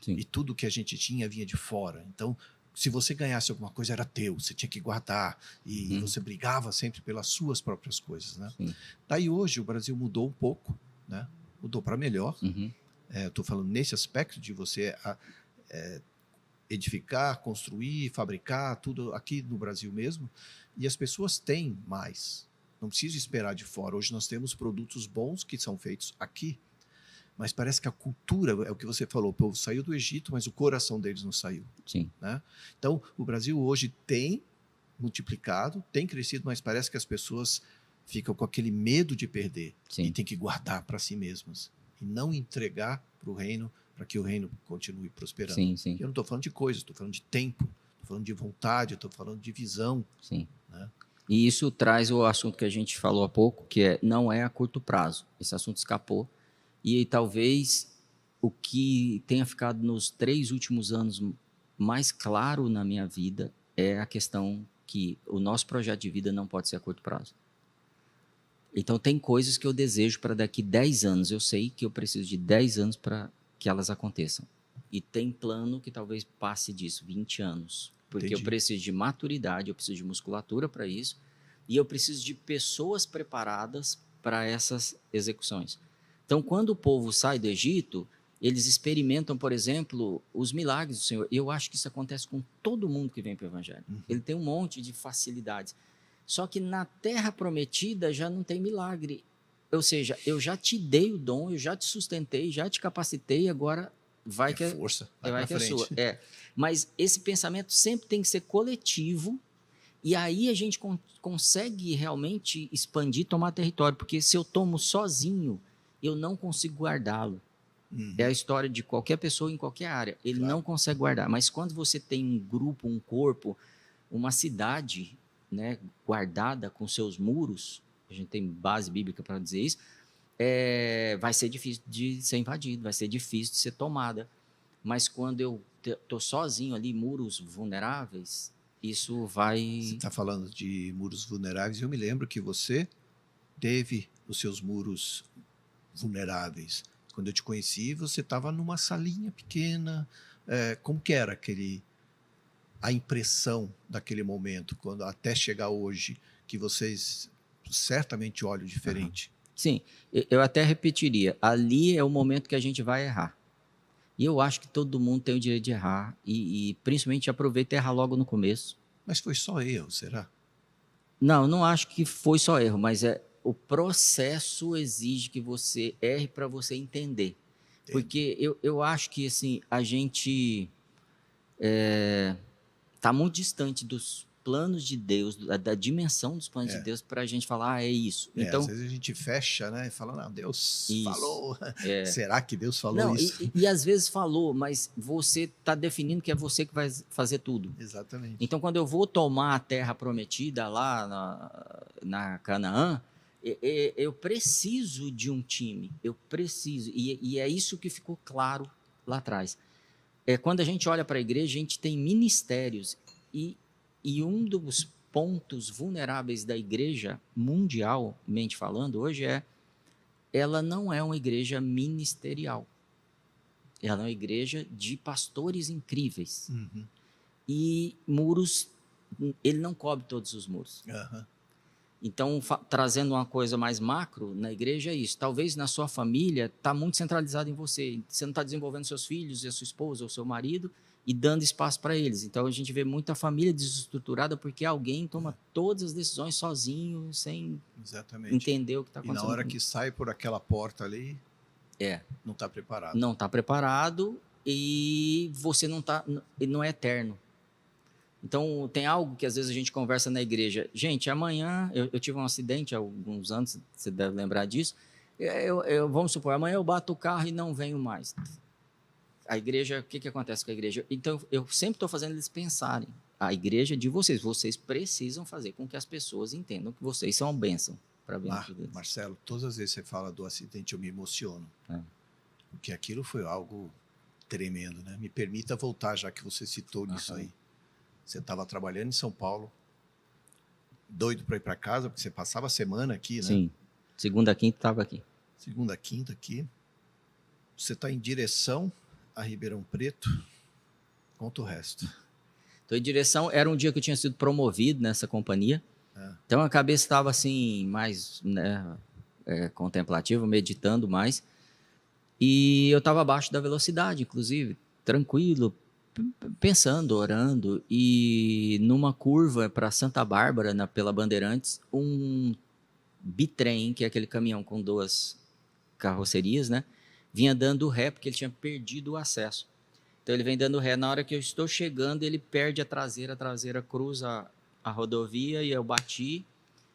Sim. E tudo que a gente tinha vinha de fora. Então, se você ganhasse alguma coisa, era teu, você tinha que guardar. E você brigava sempre pelas suas próprias coisas. Né? Sim. Daí hoje o Brasil mudou um pouco, né? Mudou para melhor. Eu estou falando nesse aspecto de você edificar, construir, fabricar, tudo aqui no Brasil mesmo. E as pessoas têm mais. Não precisa esperar de fora. Hoje nós temos produtos bons que são feitos aqui. Mas parece que a cultura, é o que você falou, o povo saiu do Egito, mas o coração deles não saiu. Sim. Né? Então, o Brasil hoje tem multiplicado, tem crescido, mas parece que as pessoas ficam com aquele medo de perder. Sim. E tem que guardar para si mesmas. E não entregar para o reino, para que o reino continue prosperando. Sim, sim. Eu não estou falando de coisas, estou falando de tempo, estou falando de vontade, estou falando de visão. Sim. Né? E isso traz o assunto que a gente falou há pouco, que não é a curto prazo. Esse assunto escapou. E talvez o que tenha ficado nos 3 últimos anos mais claro na minha vida é a questão que o nosso projeto de vida não pode ser a curto prazo. Então, tem coisas que eu desejo para daqui 10 anos. Eu sei que eu preciso de 10 anos para que elas aconteçam. E tem plano que talvez passe disso, 20 anos. Porque Entendi. eu preciso de maturidade, eu preciso de musculatura para isso. E eu preciso de pessoas preparadas para essas execuções. Então, quando o povo sai do Egito, eles experimentam, por exemplo, os milagres do Senhor. Eu acho que isso acontece com todo mundo que vem para o Evangelho. Ele tem um monte de facilidades. Só que na Terra Prometida já não tem milagre. Ou seja, eu já te dei o dom, eu já te sustentei, já te capacitei, agora vai que força, vai que é frente. sua. Mas esse pensamento sempre tem que ser coletivo. E aí a gente consegue realmente expandir, tomar território. Porque se eu tomo sozinho, eu não consigo guardá-lo. É a história de qualquer pessoa em qualquer área. Ele não consegue guardar. Mas quando você tem um grupo, um corpo, uma cidade, né, guardada com seus muros, a gente tem base bíblica para dizer isso, vai ser difícil de ser invadido, vai ser difícil de ser tomada. Mas quando eu estou sozinho ali, muros vulneráveis, isso vai... Você está falando de muros vulneráveis. Eu me lembro que você teve os seus muros vulneráveis. Quando eu te conheci, você estava numa salinha pequena. Como que era a impressão daquele momento, quando até chegar hoje, que vocês certamente olham diferente? Sim, eu até repetiria, ali é o momento que a gente vai errar. E eu acho que todo mundo tem o direito de errar, e principalmente aproveita e errar logo no começo. Mas foi só erro, será? Não acho que foi só erro, mas o processo exige que você erre para você entender. Entendi. Porque eu acho que assim, a gente está muito distante dos planos de Deus, da dimensão dos planos de Deus, para a gente falar, é isso. Então, às vezes a gente fecha, né, e fala, não, Deus falou. Será que Deus falou não, isso? E às vezes falou, mas você está definindo que é você que vai fazer tudo. Exatamente. Então, quando eu vou tomar a terra prometida lá na Canaã, eu preciso de um time, eu preciso, e é isso que ficou claro lá atrás. Quando a gente olha para a igreja, a gente tem ministérios, e um dos pontos vulneráveis da igreja, mundialmente falando, hoje ela não é uma igreja ministerial, ela é uma igreja de pastores incríveis. E muros, ele não cobre todos os muros. Então, trazendo uma coisa mais macro na igreja é isso. Talvez na sua família está muito centralizado em você. Você não está desenvolvendo seus filhos, e a sua esposa ou seu marido e dando espaço para eles. Então, a gente vê muita família desestruturada porque alguém toma todas as decisões sozinho, sem entender o que está acontecendo. E na hora que sai por aquela porta ali, não está preparado. Não está preparado e você não é eterno. Então, tem algo que às vezes a gente conversa na igreja. Gente, amanhã, eu tive um acidente há alguns anos, você deve lembrar disso. Vamos supor, amanhã eu bato o carro e não venho mais. A igreja, o que acontece com a igreja? Então, eu sempre estou fazendo eles pensarem. A igreja é de vocês precisam fazer com que as pessoas entendam que vocês são uma bênção para a bênção deles. Marcelo, todas as vezes que você fala do acidente, eu me emociono. Porque aquilo foi algo Tremendo, né? Me permita voltar, já que você citou nisso Aham. aí. Você estava trabalhando em São Paulo, doido para ir para casa, porque você passava a semana aqui, né? Sim. Segunda, quinta, estava aqui. Segunda, quinta aqui. Você está em direção a Ribeirão Preto. Conta o resto. Estou em direção, era um dia que eu tinha sido promovido nessa companhia. Ah. Então a cabeça estava assim, mais, né, contemplativa, meditando mais. E eu estava abaixo da velocidade, inclusive, tranquilo, pensando, orando. E numa curva para Santa Bárbara, pela Bandeirantes, um bitrem, que é aquele caminhão com 2 carrocerias, né? Vinha dando ré porque ele tinha perdido o acesso. Então ele vem dando ré. Na hora que eu estou chegando, ele perde a traseira cruza a rodovia e eu bati,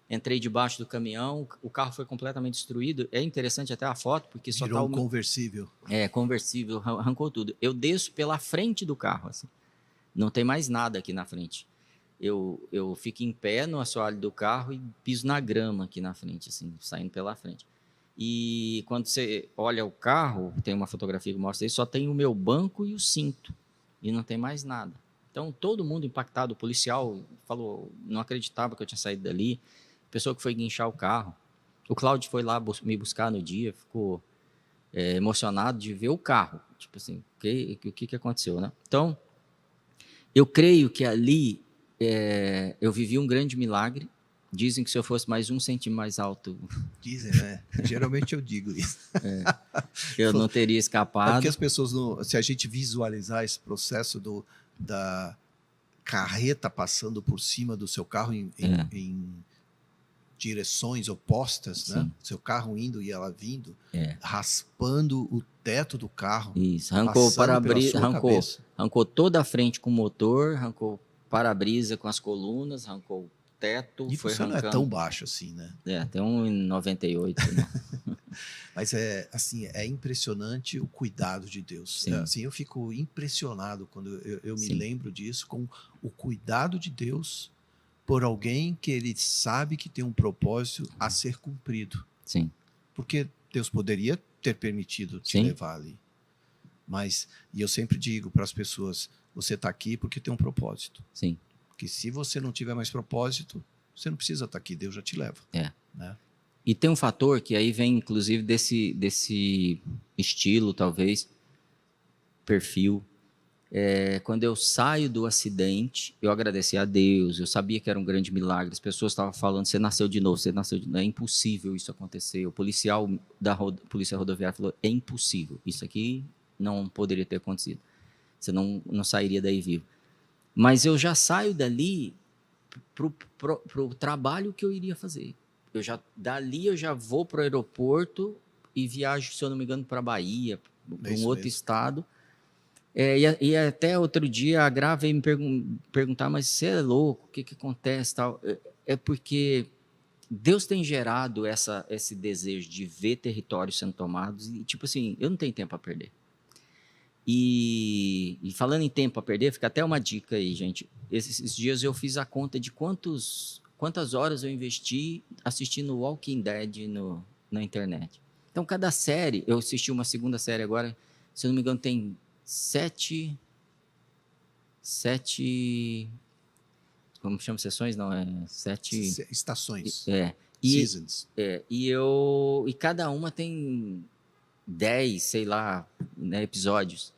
entrei debaixo do caminhão, o carro foi completamente destruído. É interessante até a foto, porque só Virou tá um conversível. conversível, arrancou tudo. Eu desço pela frente do carro, assim. Não tem mais nada aqui na frente. Eu fico em pé no assoalho do carro e piso na grama aqui na frente, assim, saindo pela frente. E quando você olha o carro, tem uma fotografia que mostra isso, só tem o meu banco e o cinto. E não tem mais nada. Então, todo mundo impactado. O policial falou, não acreditava que eu tinha saído dali. A pessoa que foi guinchar o carro. O Cláudio foi lá me buscar no dia, ficou emocionado de ver o carro. Tipo assim, o que aconteceu, né? Então, eu creio que ali eu vivi um grande milagre. Dizem que se eu fosse mais 1 centímetro mais alto, Dizem, né? Geralmente eu digo isso. eu não teria É escapado. porque as pessoas, se a gente visualizar esse processo da carreta passando por cima do seu carro em direções opostas, né? Sim. Seu carro indo e ela vindo, É. raspando o teto do carro. Isso, arrancou o passando pela para-brisa, sua cabeça. arrancou toda a frente com o motor, arrancou para-brisa com as colunas, arrancou o teto, E foi você não é arrancando. tão baixo assim, né? Tem 1,98. Né? Mas é impressionante o cuidado de Deus. Sim. Assim, eu fico impressionado quando eu me Sim. lembro disso, com o cuidado de Deus por alguém que ele sabe que tem um propósito a ser cumprido. Sim, Porque Deus poderia ter permitido te Sim. levar ali. Mas, e eu sempre digo para as pessoas, você está aqui porque tem um propósito. sim. Porque se você não tiver mais propósito, você não precisa estar aqui, Deus já te leva. Né? E tem um fator que aí vem, inclusive, desse estilo, talvez, perfil. Quando eu saio do acidente, eu agradeci a Deus, eu sabia que era um grande milagre. As pessoas estavam falando, você nasceu de novo, você nasceu de novo. É impossível isso acontecer. O policial da Polícia Rodoviária falou, é impossível. Isso aqui não poderia ter acontecido. Você não sairia daí vivo. Mas eu já saio dali pro trabalho que eu iria fazer. Dali eu já vou para o aeroporto e viajo, se eu não me engano, para a Bahia, para um outro estado. E até outro dia a Gra veio me perguntar, mas você é louco, o que acontece? Tal? É porque Deus tem gerado esse desejo de ver territórios sendo tomados e, tipo assim, eu não tenho tempo a perder. E falando em tempo a perder, fica até uma dica aí, gente. Esses dias eu fiz a conta de quantas horas eu investi assistindo Walking Dead na internet. Então, cada série, eu assisti uma segunda série agora, se eu não me engano, tem 7 como chama sessões? Não, 7 estações. Seasons. E cada uma tem 10, sei lá, né, episódios.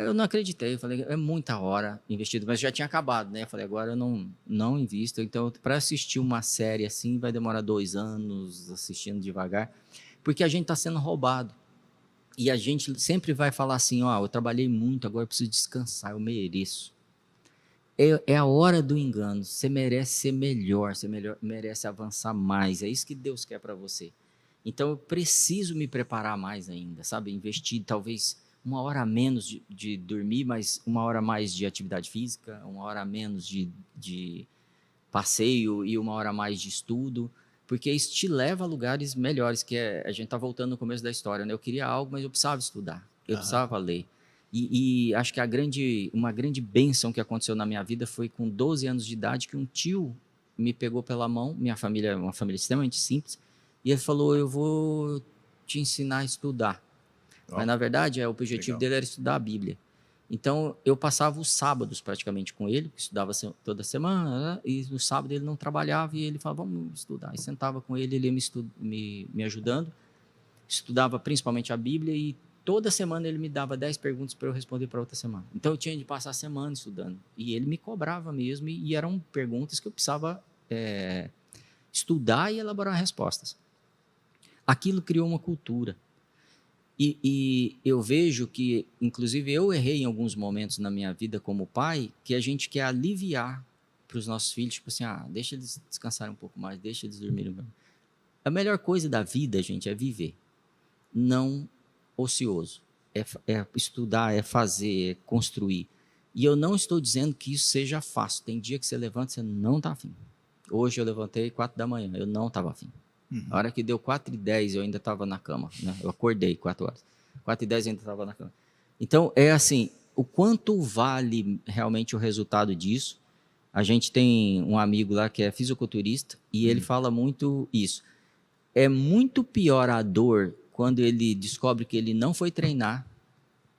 Eu não acreditei, eu falei, é muita hora investido, mas já tinha acabado, né? Eu falei, agora eu não invisto. Então, para assistir uma série assim, vai demorar 2 anos assistindo devagar, porque a gente está sendo roubado. E a gente sempre vai falar assim, eu trabalhei muito, agora eu preciso descansar, eu mereço. É a hora do engano, você merece ser melhor, merece avançar mais, é isso que Deus quer para você. Então eu preciso me preparar mais ainda, sabe? Investir talvez 1 hora a menos de dormir, mas 1 hora a mais de atividade física, 1 hora a menos de passeio e 1 hora a mais de estudo, porque isso te leva a lugares melhores, a gente está voltando no começo da história, né? Eu queria algo, mas eu precisava estudar, eu precisava ler. E acho que uma grande bênção que aconteceu na minha vida foi com 12 anos de idade que um tio me pegou pela mão, minha família é uma família extremamente simples, e ele falou, eu vou te ensinar a estudar. Mas, na verdade, o objetivo Legal. dele era estudar a Bíblia. Então, eu passava os sábados praticamente com ele, estudava toda semana, né? E no sábado ele não trabalhava e ele falava, vamos estudar. E sentava com ele, ele ia me ajudando. Estudava principalmente a Bíblia e toda semana ele me dava 10 perguntas para eu responder para outra semana. Então, eu tinha de passar a semana estudando. E ele me cobrava mesmo e eram perguntas que eu precisava estudar e elaborar respostas. Aquilo criou uma cultura. E eu vejo que, inclusive, eu errei em alguns momentos na minha vida como pai, que a gente quer aliviar para os nossos filhos, tipo assim, deixa eles descansarem um pouco mais, deixa eles dormirem. A melhor coisa da vida, gente, é viver, não ocioso. É estudar, é fazer, é construir. E eu não estou dizendo que isso seja fácil. Tem dia que você levanta e você não está afim. Hoje eu levantei 4 da manhã, eu não estava afim. A hora que deu 4h10, eu ainda estava na cama. Né? Eu acordei 4 horas. 4h10 eu ainda estava na cama. Então, é assim, o quanto vale realmente o resultado disso? A gente tem um amigo lá que é fisiculturista e ele fala muito isso. É muito pior a dor quando ele descobre que ele não foi treinar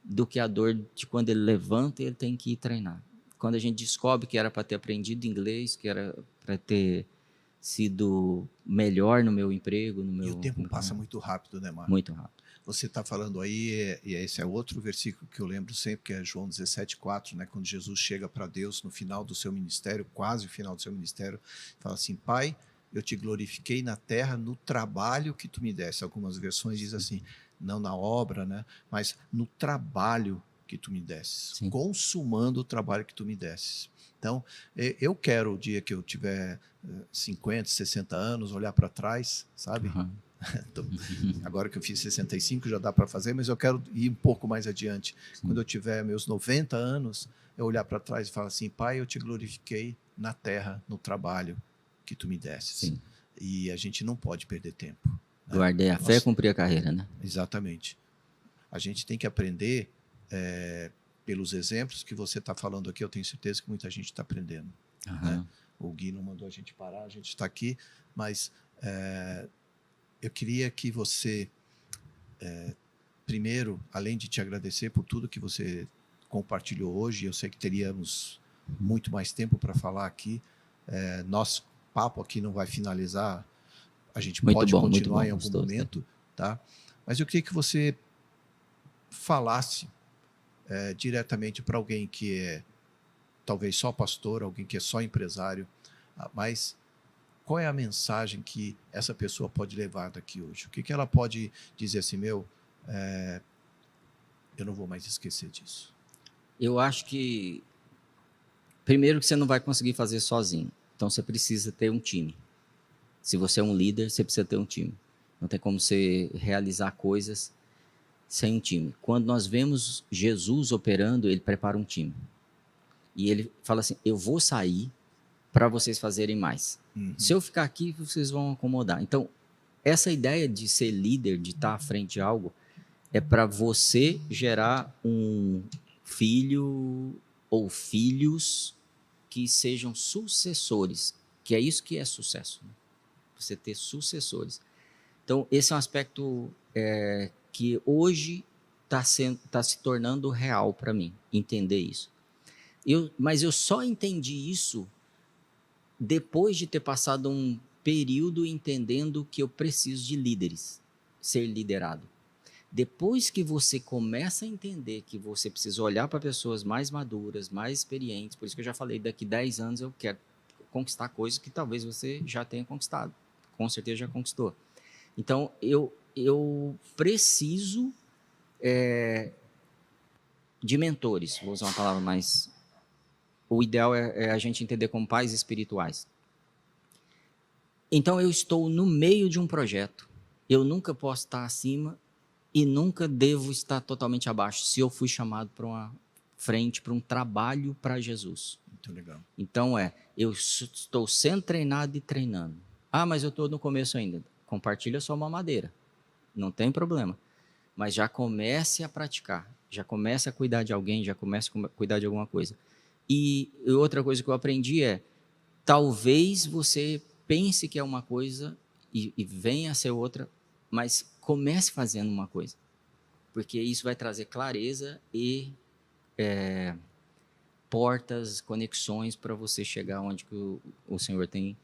do que a dor de quando ele levanta e ele tem que ir treinar. Quando a gente descobre que era para ter aprendido inglês, que era para ter sido melhor no meu emprego. E o tempo passa muito rápido, né, Marco? Muito rápido. Você está falando aí, e esse é outro versículo que eu lembro sempre, que é João 17,4, né, quando Jesus chega para Deus no final do seu ministério, quase o final do seu ministério, fala assim, Pai, eu te glorifiquei na terra no trabalho que tu me deste. Algumas versões dizem assim, não na obra, né, mas no trabalho que tu me desses, Sim. consumando o trabalho que tu me desses. Então, eu quero o dia que eu tiver 50, 60 anos, olhar para trás, sabe? Uhum. Então, agora que eu fiz 65 já dá para fazer, mas eu quero ir um pouco mais adiante. Sim. Quando eu tiver meus 90 anos, eu olhar para trás e falar assim, Pai, eu te glorifiquei na terra, no trabalho que tu me desses. Sim. E a gente não pode perder tempo. Né? Guardei a fé e cumpri a carreira, né? Exatamente. A gente tem que aprender pelos exemplos que você está falando aqui, eu tenho certeza que muita gente está aprendendo. Uhum. Né? O Gui não mandou a gente parar, a gente está aqui, mas eu queria que você, primeiro, além de te agradecer por tudo que você compartilhou hoje, eu sei que teríamos muito mais tempo para falar aqui, nosso papo aqui não vai finalizar, a gente Muito pode bom, continuar em algum gostoso, momento, tá? Mas eu queria que você falasse diretamente para alguém que é talvez só pastor, alguém que é só empresário, mas qual é a mensagem que essa pessoa pode levar daqui hoje? O que ela pode dizer assim, eu não vou mais esquecer disso? Eu acho que, primeiro, que você não vai conseguir fazer sozinho. Então, você precisa ter um time. Se você é um líder, você precisa ter um time. Não tem como você realizar coisas sem um time. Quando nós vemos Jesus operando, ele prepara um time. E ele fala assim, eu vou sair para vocês fazerem mais. Uhum. Se eu ficar aqui, vocês vão acomodar. Então, essa ideia de ser líder, de estar à frente de algo, é para você gerar um filho ou filhos que sejam sucessores, que é isso que é sucesso. Né? Você ter sucessores. Então, esse é um aspecto que hoje está se tornando real para mim, entender isso. Mas eu só entendi isso depois de ter passado um período entendendo que eu preciso de líderes, ser liderado. Depois que você começa a entender que você precisa olhar para pessoas mais maduras, mais experientes, por isso que eu já falei, daqui 10 anos eu quero conquistar coisas que talvez você já tenha conquistado, com certeza já conquistou. Então, eu preciso de mentores, vou usar uma palavra mais... O ideal é a gente entender como pais espirituais. Então, eu estou no meio de um projeto. Eu nunca posso estar acima e nunca devo estar totalmente abaixo se eu fui chamado para uma frente, para um trabalho para Jesus. Muito legal. Então, eu estou sendo treinado e treinando. Mas eu estou no começo ainda. Compartilha só uma madeira. Não tem problema. Mas já comece a praticar. Já comece a cuidar de alguém, já comece a cuidar de alguma coisa. E outra coisa que eu aprendi talvez você pense que é uma coisa e venha a ser outra, mas comece fazendo uma coisa. porque isso vai trazer clareza e portas, conexões para você chegar onde que o Senhor tem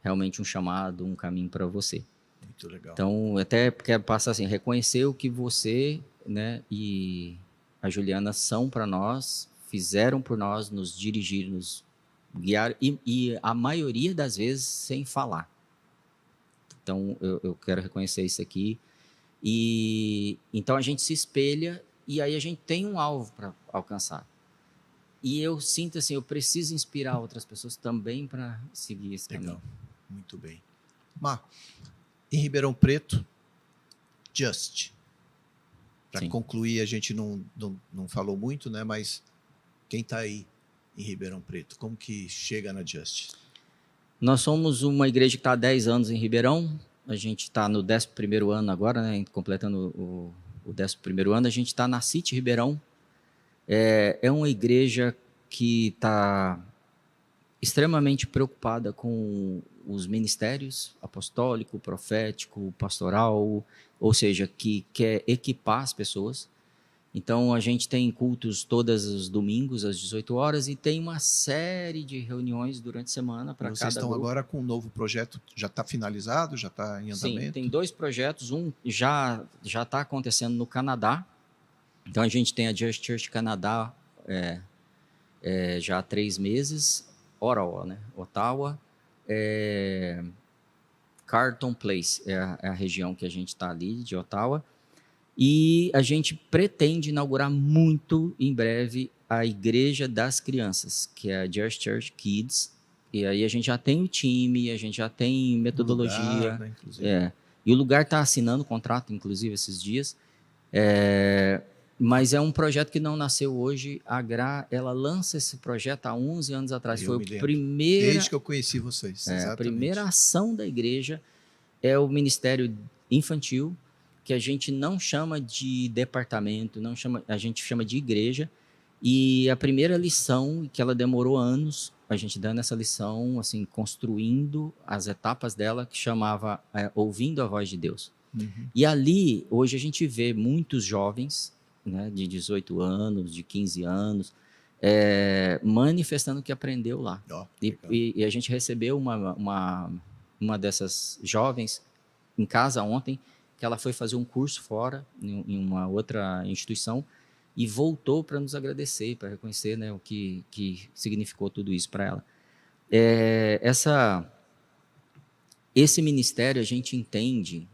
realmente um chamado, um caminho para você. Muito legal. Então, até quero passar assim, reconhecer o que você, né, e a Juliana são para nós, fizeram por nós, nos dirigir, nos guiar, e a maioria das vezes sem falar. Então, eu quero reconhecer isso aqui. E então a gente se espelha e aí a gente tem um alvo para alcançar. E eu sinto assim, eu preciso inspirar outras pessoas também para seguir esse caminho. Legal. Muito bem. Mar, em Ribeirão Preto, Just. Para Sim. concluir, a gente não falou muito, né? Mas quem está aí em Ribeirão Preto? Como que chega na Just? Nós somos uma igreja que está há 10 anos em Ribeirão. A gente está no 11º ano agora, né? Completando o 11º ano. A gente está na City Ribeirão. É uma igreja que está extremamente preocupada com os ministérios apostólico, profético, pastoral, ou seja, que quer equipar as pessoas. Então, a gente tem cultos todos os domingos, às 18 horas, e tem uma série de reuniões durante a semana para cada grupo. Vocês estão agora com um novo projeto, já está finalizado, já está em andamento? Sim, tem 2 projetos, um já está acontecendo no Canadá. Então, a gente tem a Just Church Canadá já há 3 meses, Ottawa, Carleton Place é a região que a gente está ali, de Ottawa. E a gente pretende inaugurar muito em breve a Igreja das Crianças, que é a Just Church Kids. E aí a gente já tem o time, a gente já tem metodologia. Lugar, né, inclusive. E o lugar está assinando o contrato, inclusive, esses dias. Mas é um projeto que não nasceu hoje. A Gra, ela lança esse projeto há 11 anos atrás. Foi a primeira... Desde que eu conheci vocês, exatamente. A primeira ação da igreja é o Ministério Infantil, que a gente não chama de departamento, a gente chama de igreja. E a primeira lição, que ela demorou anos, a gente dando essa lição, assim, construindo as etapas dela, que chamava Ouvindo a Voz de Deus. Uhum. E ali, hoje a gente vê muitos jovens, né, de 18 anos, de 15 anos, manifestando o que aprendeu lá. E a gente recebeu uma dessas jovens em casa ontem, que ela foi fazer um curso fora, em uma outra instituição, e voltou para nos agradecer, para reconhecer, né, o que significou tudo isso para ela. Esse ministério, a gente entende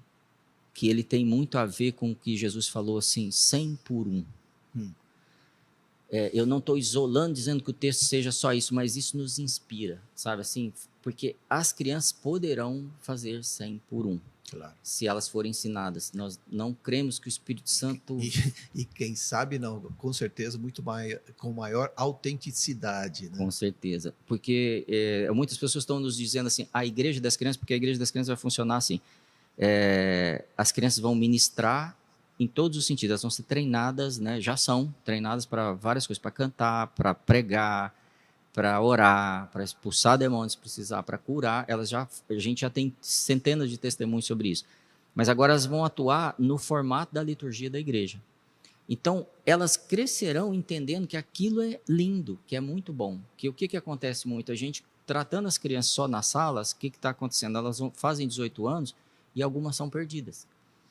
que ele tem muito a ver com o que Jesus falou, assim, 100 por 1. Eu não estou isolando, dizendo que o texto seja só isso, mas isso nos inspira, sabe assim? Porque as crianças poderão fazer 100 por 1. Claro. Se elas forem ensinadas. Nós não cremos que o Espírito Santo... E quem sabe não, com certeza, com maior autenticidade. Né? Com certeza. Porque muitas pessoas estão nos dizendo assim, a igreja das crianças, porque a igreja das crianças vai funcionar assim. As crianças vão ministrar em todos os sentidos, elas vão ser treinadas, né? Já são treinadas para várias coisas, para cantar, para pregar, para orar, para expulsar demônios, se precisar, para curar. A gente já tem centenas de testemunhos sobre isso. Mas agora elas vão atuar no formato da liturgia da igreja. Então, elas crescerão entendendo que aquilo é lindo, que é muito bom. Que o que acontece muito? A gente tratando as crianças só nas salas, o que está acontecendo? Elas fazem 18 anos e algumas são perdidas.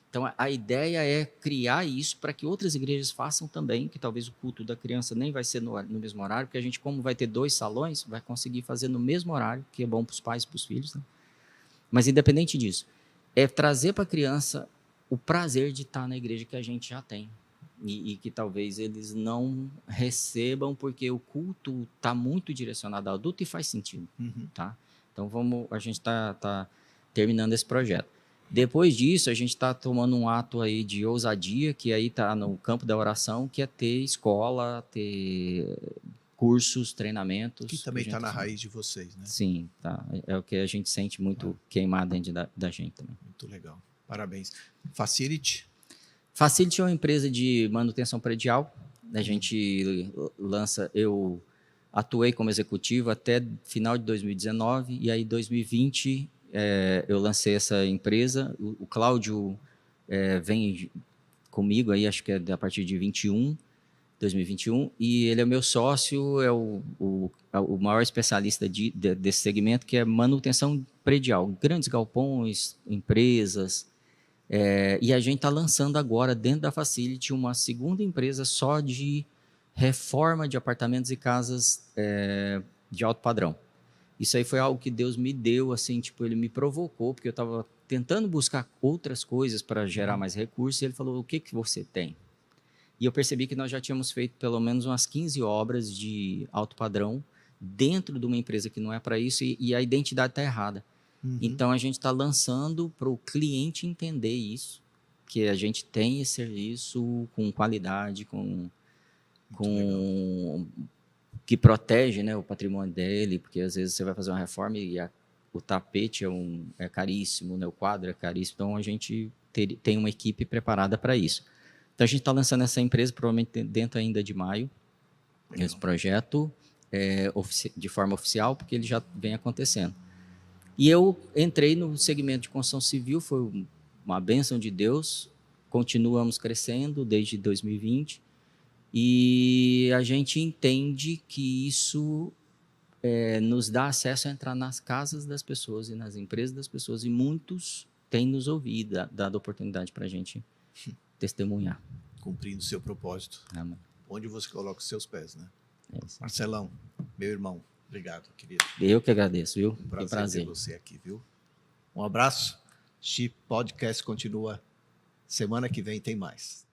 Então, a ideia é criar isso para que outras igrejas façam também, que talvez o culto da criança nem vai ser no mesmo horário, porque a gente, como vai ter 2 salões, vai conseguir fazer no mesmo horário, que é bom para os pais e para os filhos. Né? Mas, independente disso, é trazer para a criança o prazer de estar na igreja que a gente já tem. E que talvez eles não recebam, porque o culto está muito direcionado ao adulto e faz sentido. Uhum. Tá? Então, a gente está terminando esse projeto. Depois disso, a gente está tomando um ato aí de ousadia, que aí está no campo da oração, que é ter escola, ter cursos, treinamentos. Que também está na raiz de vocês, né? Sim, tá. É o que a gente sente muito queimar dentro da gente também. Muito legal. Parabéns. Facility? Facility é uma empresa de manutenção predial. A gente eu atuei como executivo até final de 2019, e aí em 2020... eu lancei essa empresa. O Cláudio vem comigo aí, acho que é a partir de 2021, e ele é meu sócio, é o maior especialista desse segmento, que é manutenção predial, grandes galpões, empresas, e a gente está lançando agora, dentro da Facility, uma segunda empresa só de reforma de apartamentos e casas de alto padrão. Isso aí foi algo que Deus me deu, assim, tipo, ele me provocou, porque eu estava tentando buscar outras coisas para gerar mais recursos, e ele falou, o que você tem? E eu percebi que nós já tínhamos feito pelo menos umas 15 obras de alto padrão dentro de uma empresa que não é para isso, e a identidade está errada. Então, a gente está lançando para o cliente entender isso, que a gente tem esse serviço com qualidade, que protege, né, o patrimônio dele, porque às vezes você vai fazer uma reforma e o tapete é caríssimo, né, o quadro é caríssimo, então a gente tem uma equipe preparada para isso. Então a gente está lançando essa empresa, provavelmente dentro ainda de maio, esse projeto de forma oficial, porque ele já vem acontecendo. E eu entrei no segmento de construção civil, foi uma bênção de Deus, continuamos crescendo desde 2020, e a gente entende que isso nos dá acesso a entrar nas casas das pessoas e nas empresas das pessoas, e muitos têm nos ouvido, dado oportunidade para a gente testemunhar. Cumprindo o seu propósito. Amém. Onde você coloca os seus pés, né? Isso. Marcelão, meu irmão, obrigado, querido. Eu que agradeço, viu? Um prazer ter você aqui, viu? Um abraço. Chip Podcast continua. Semana que vem tem mais.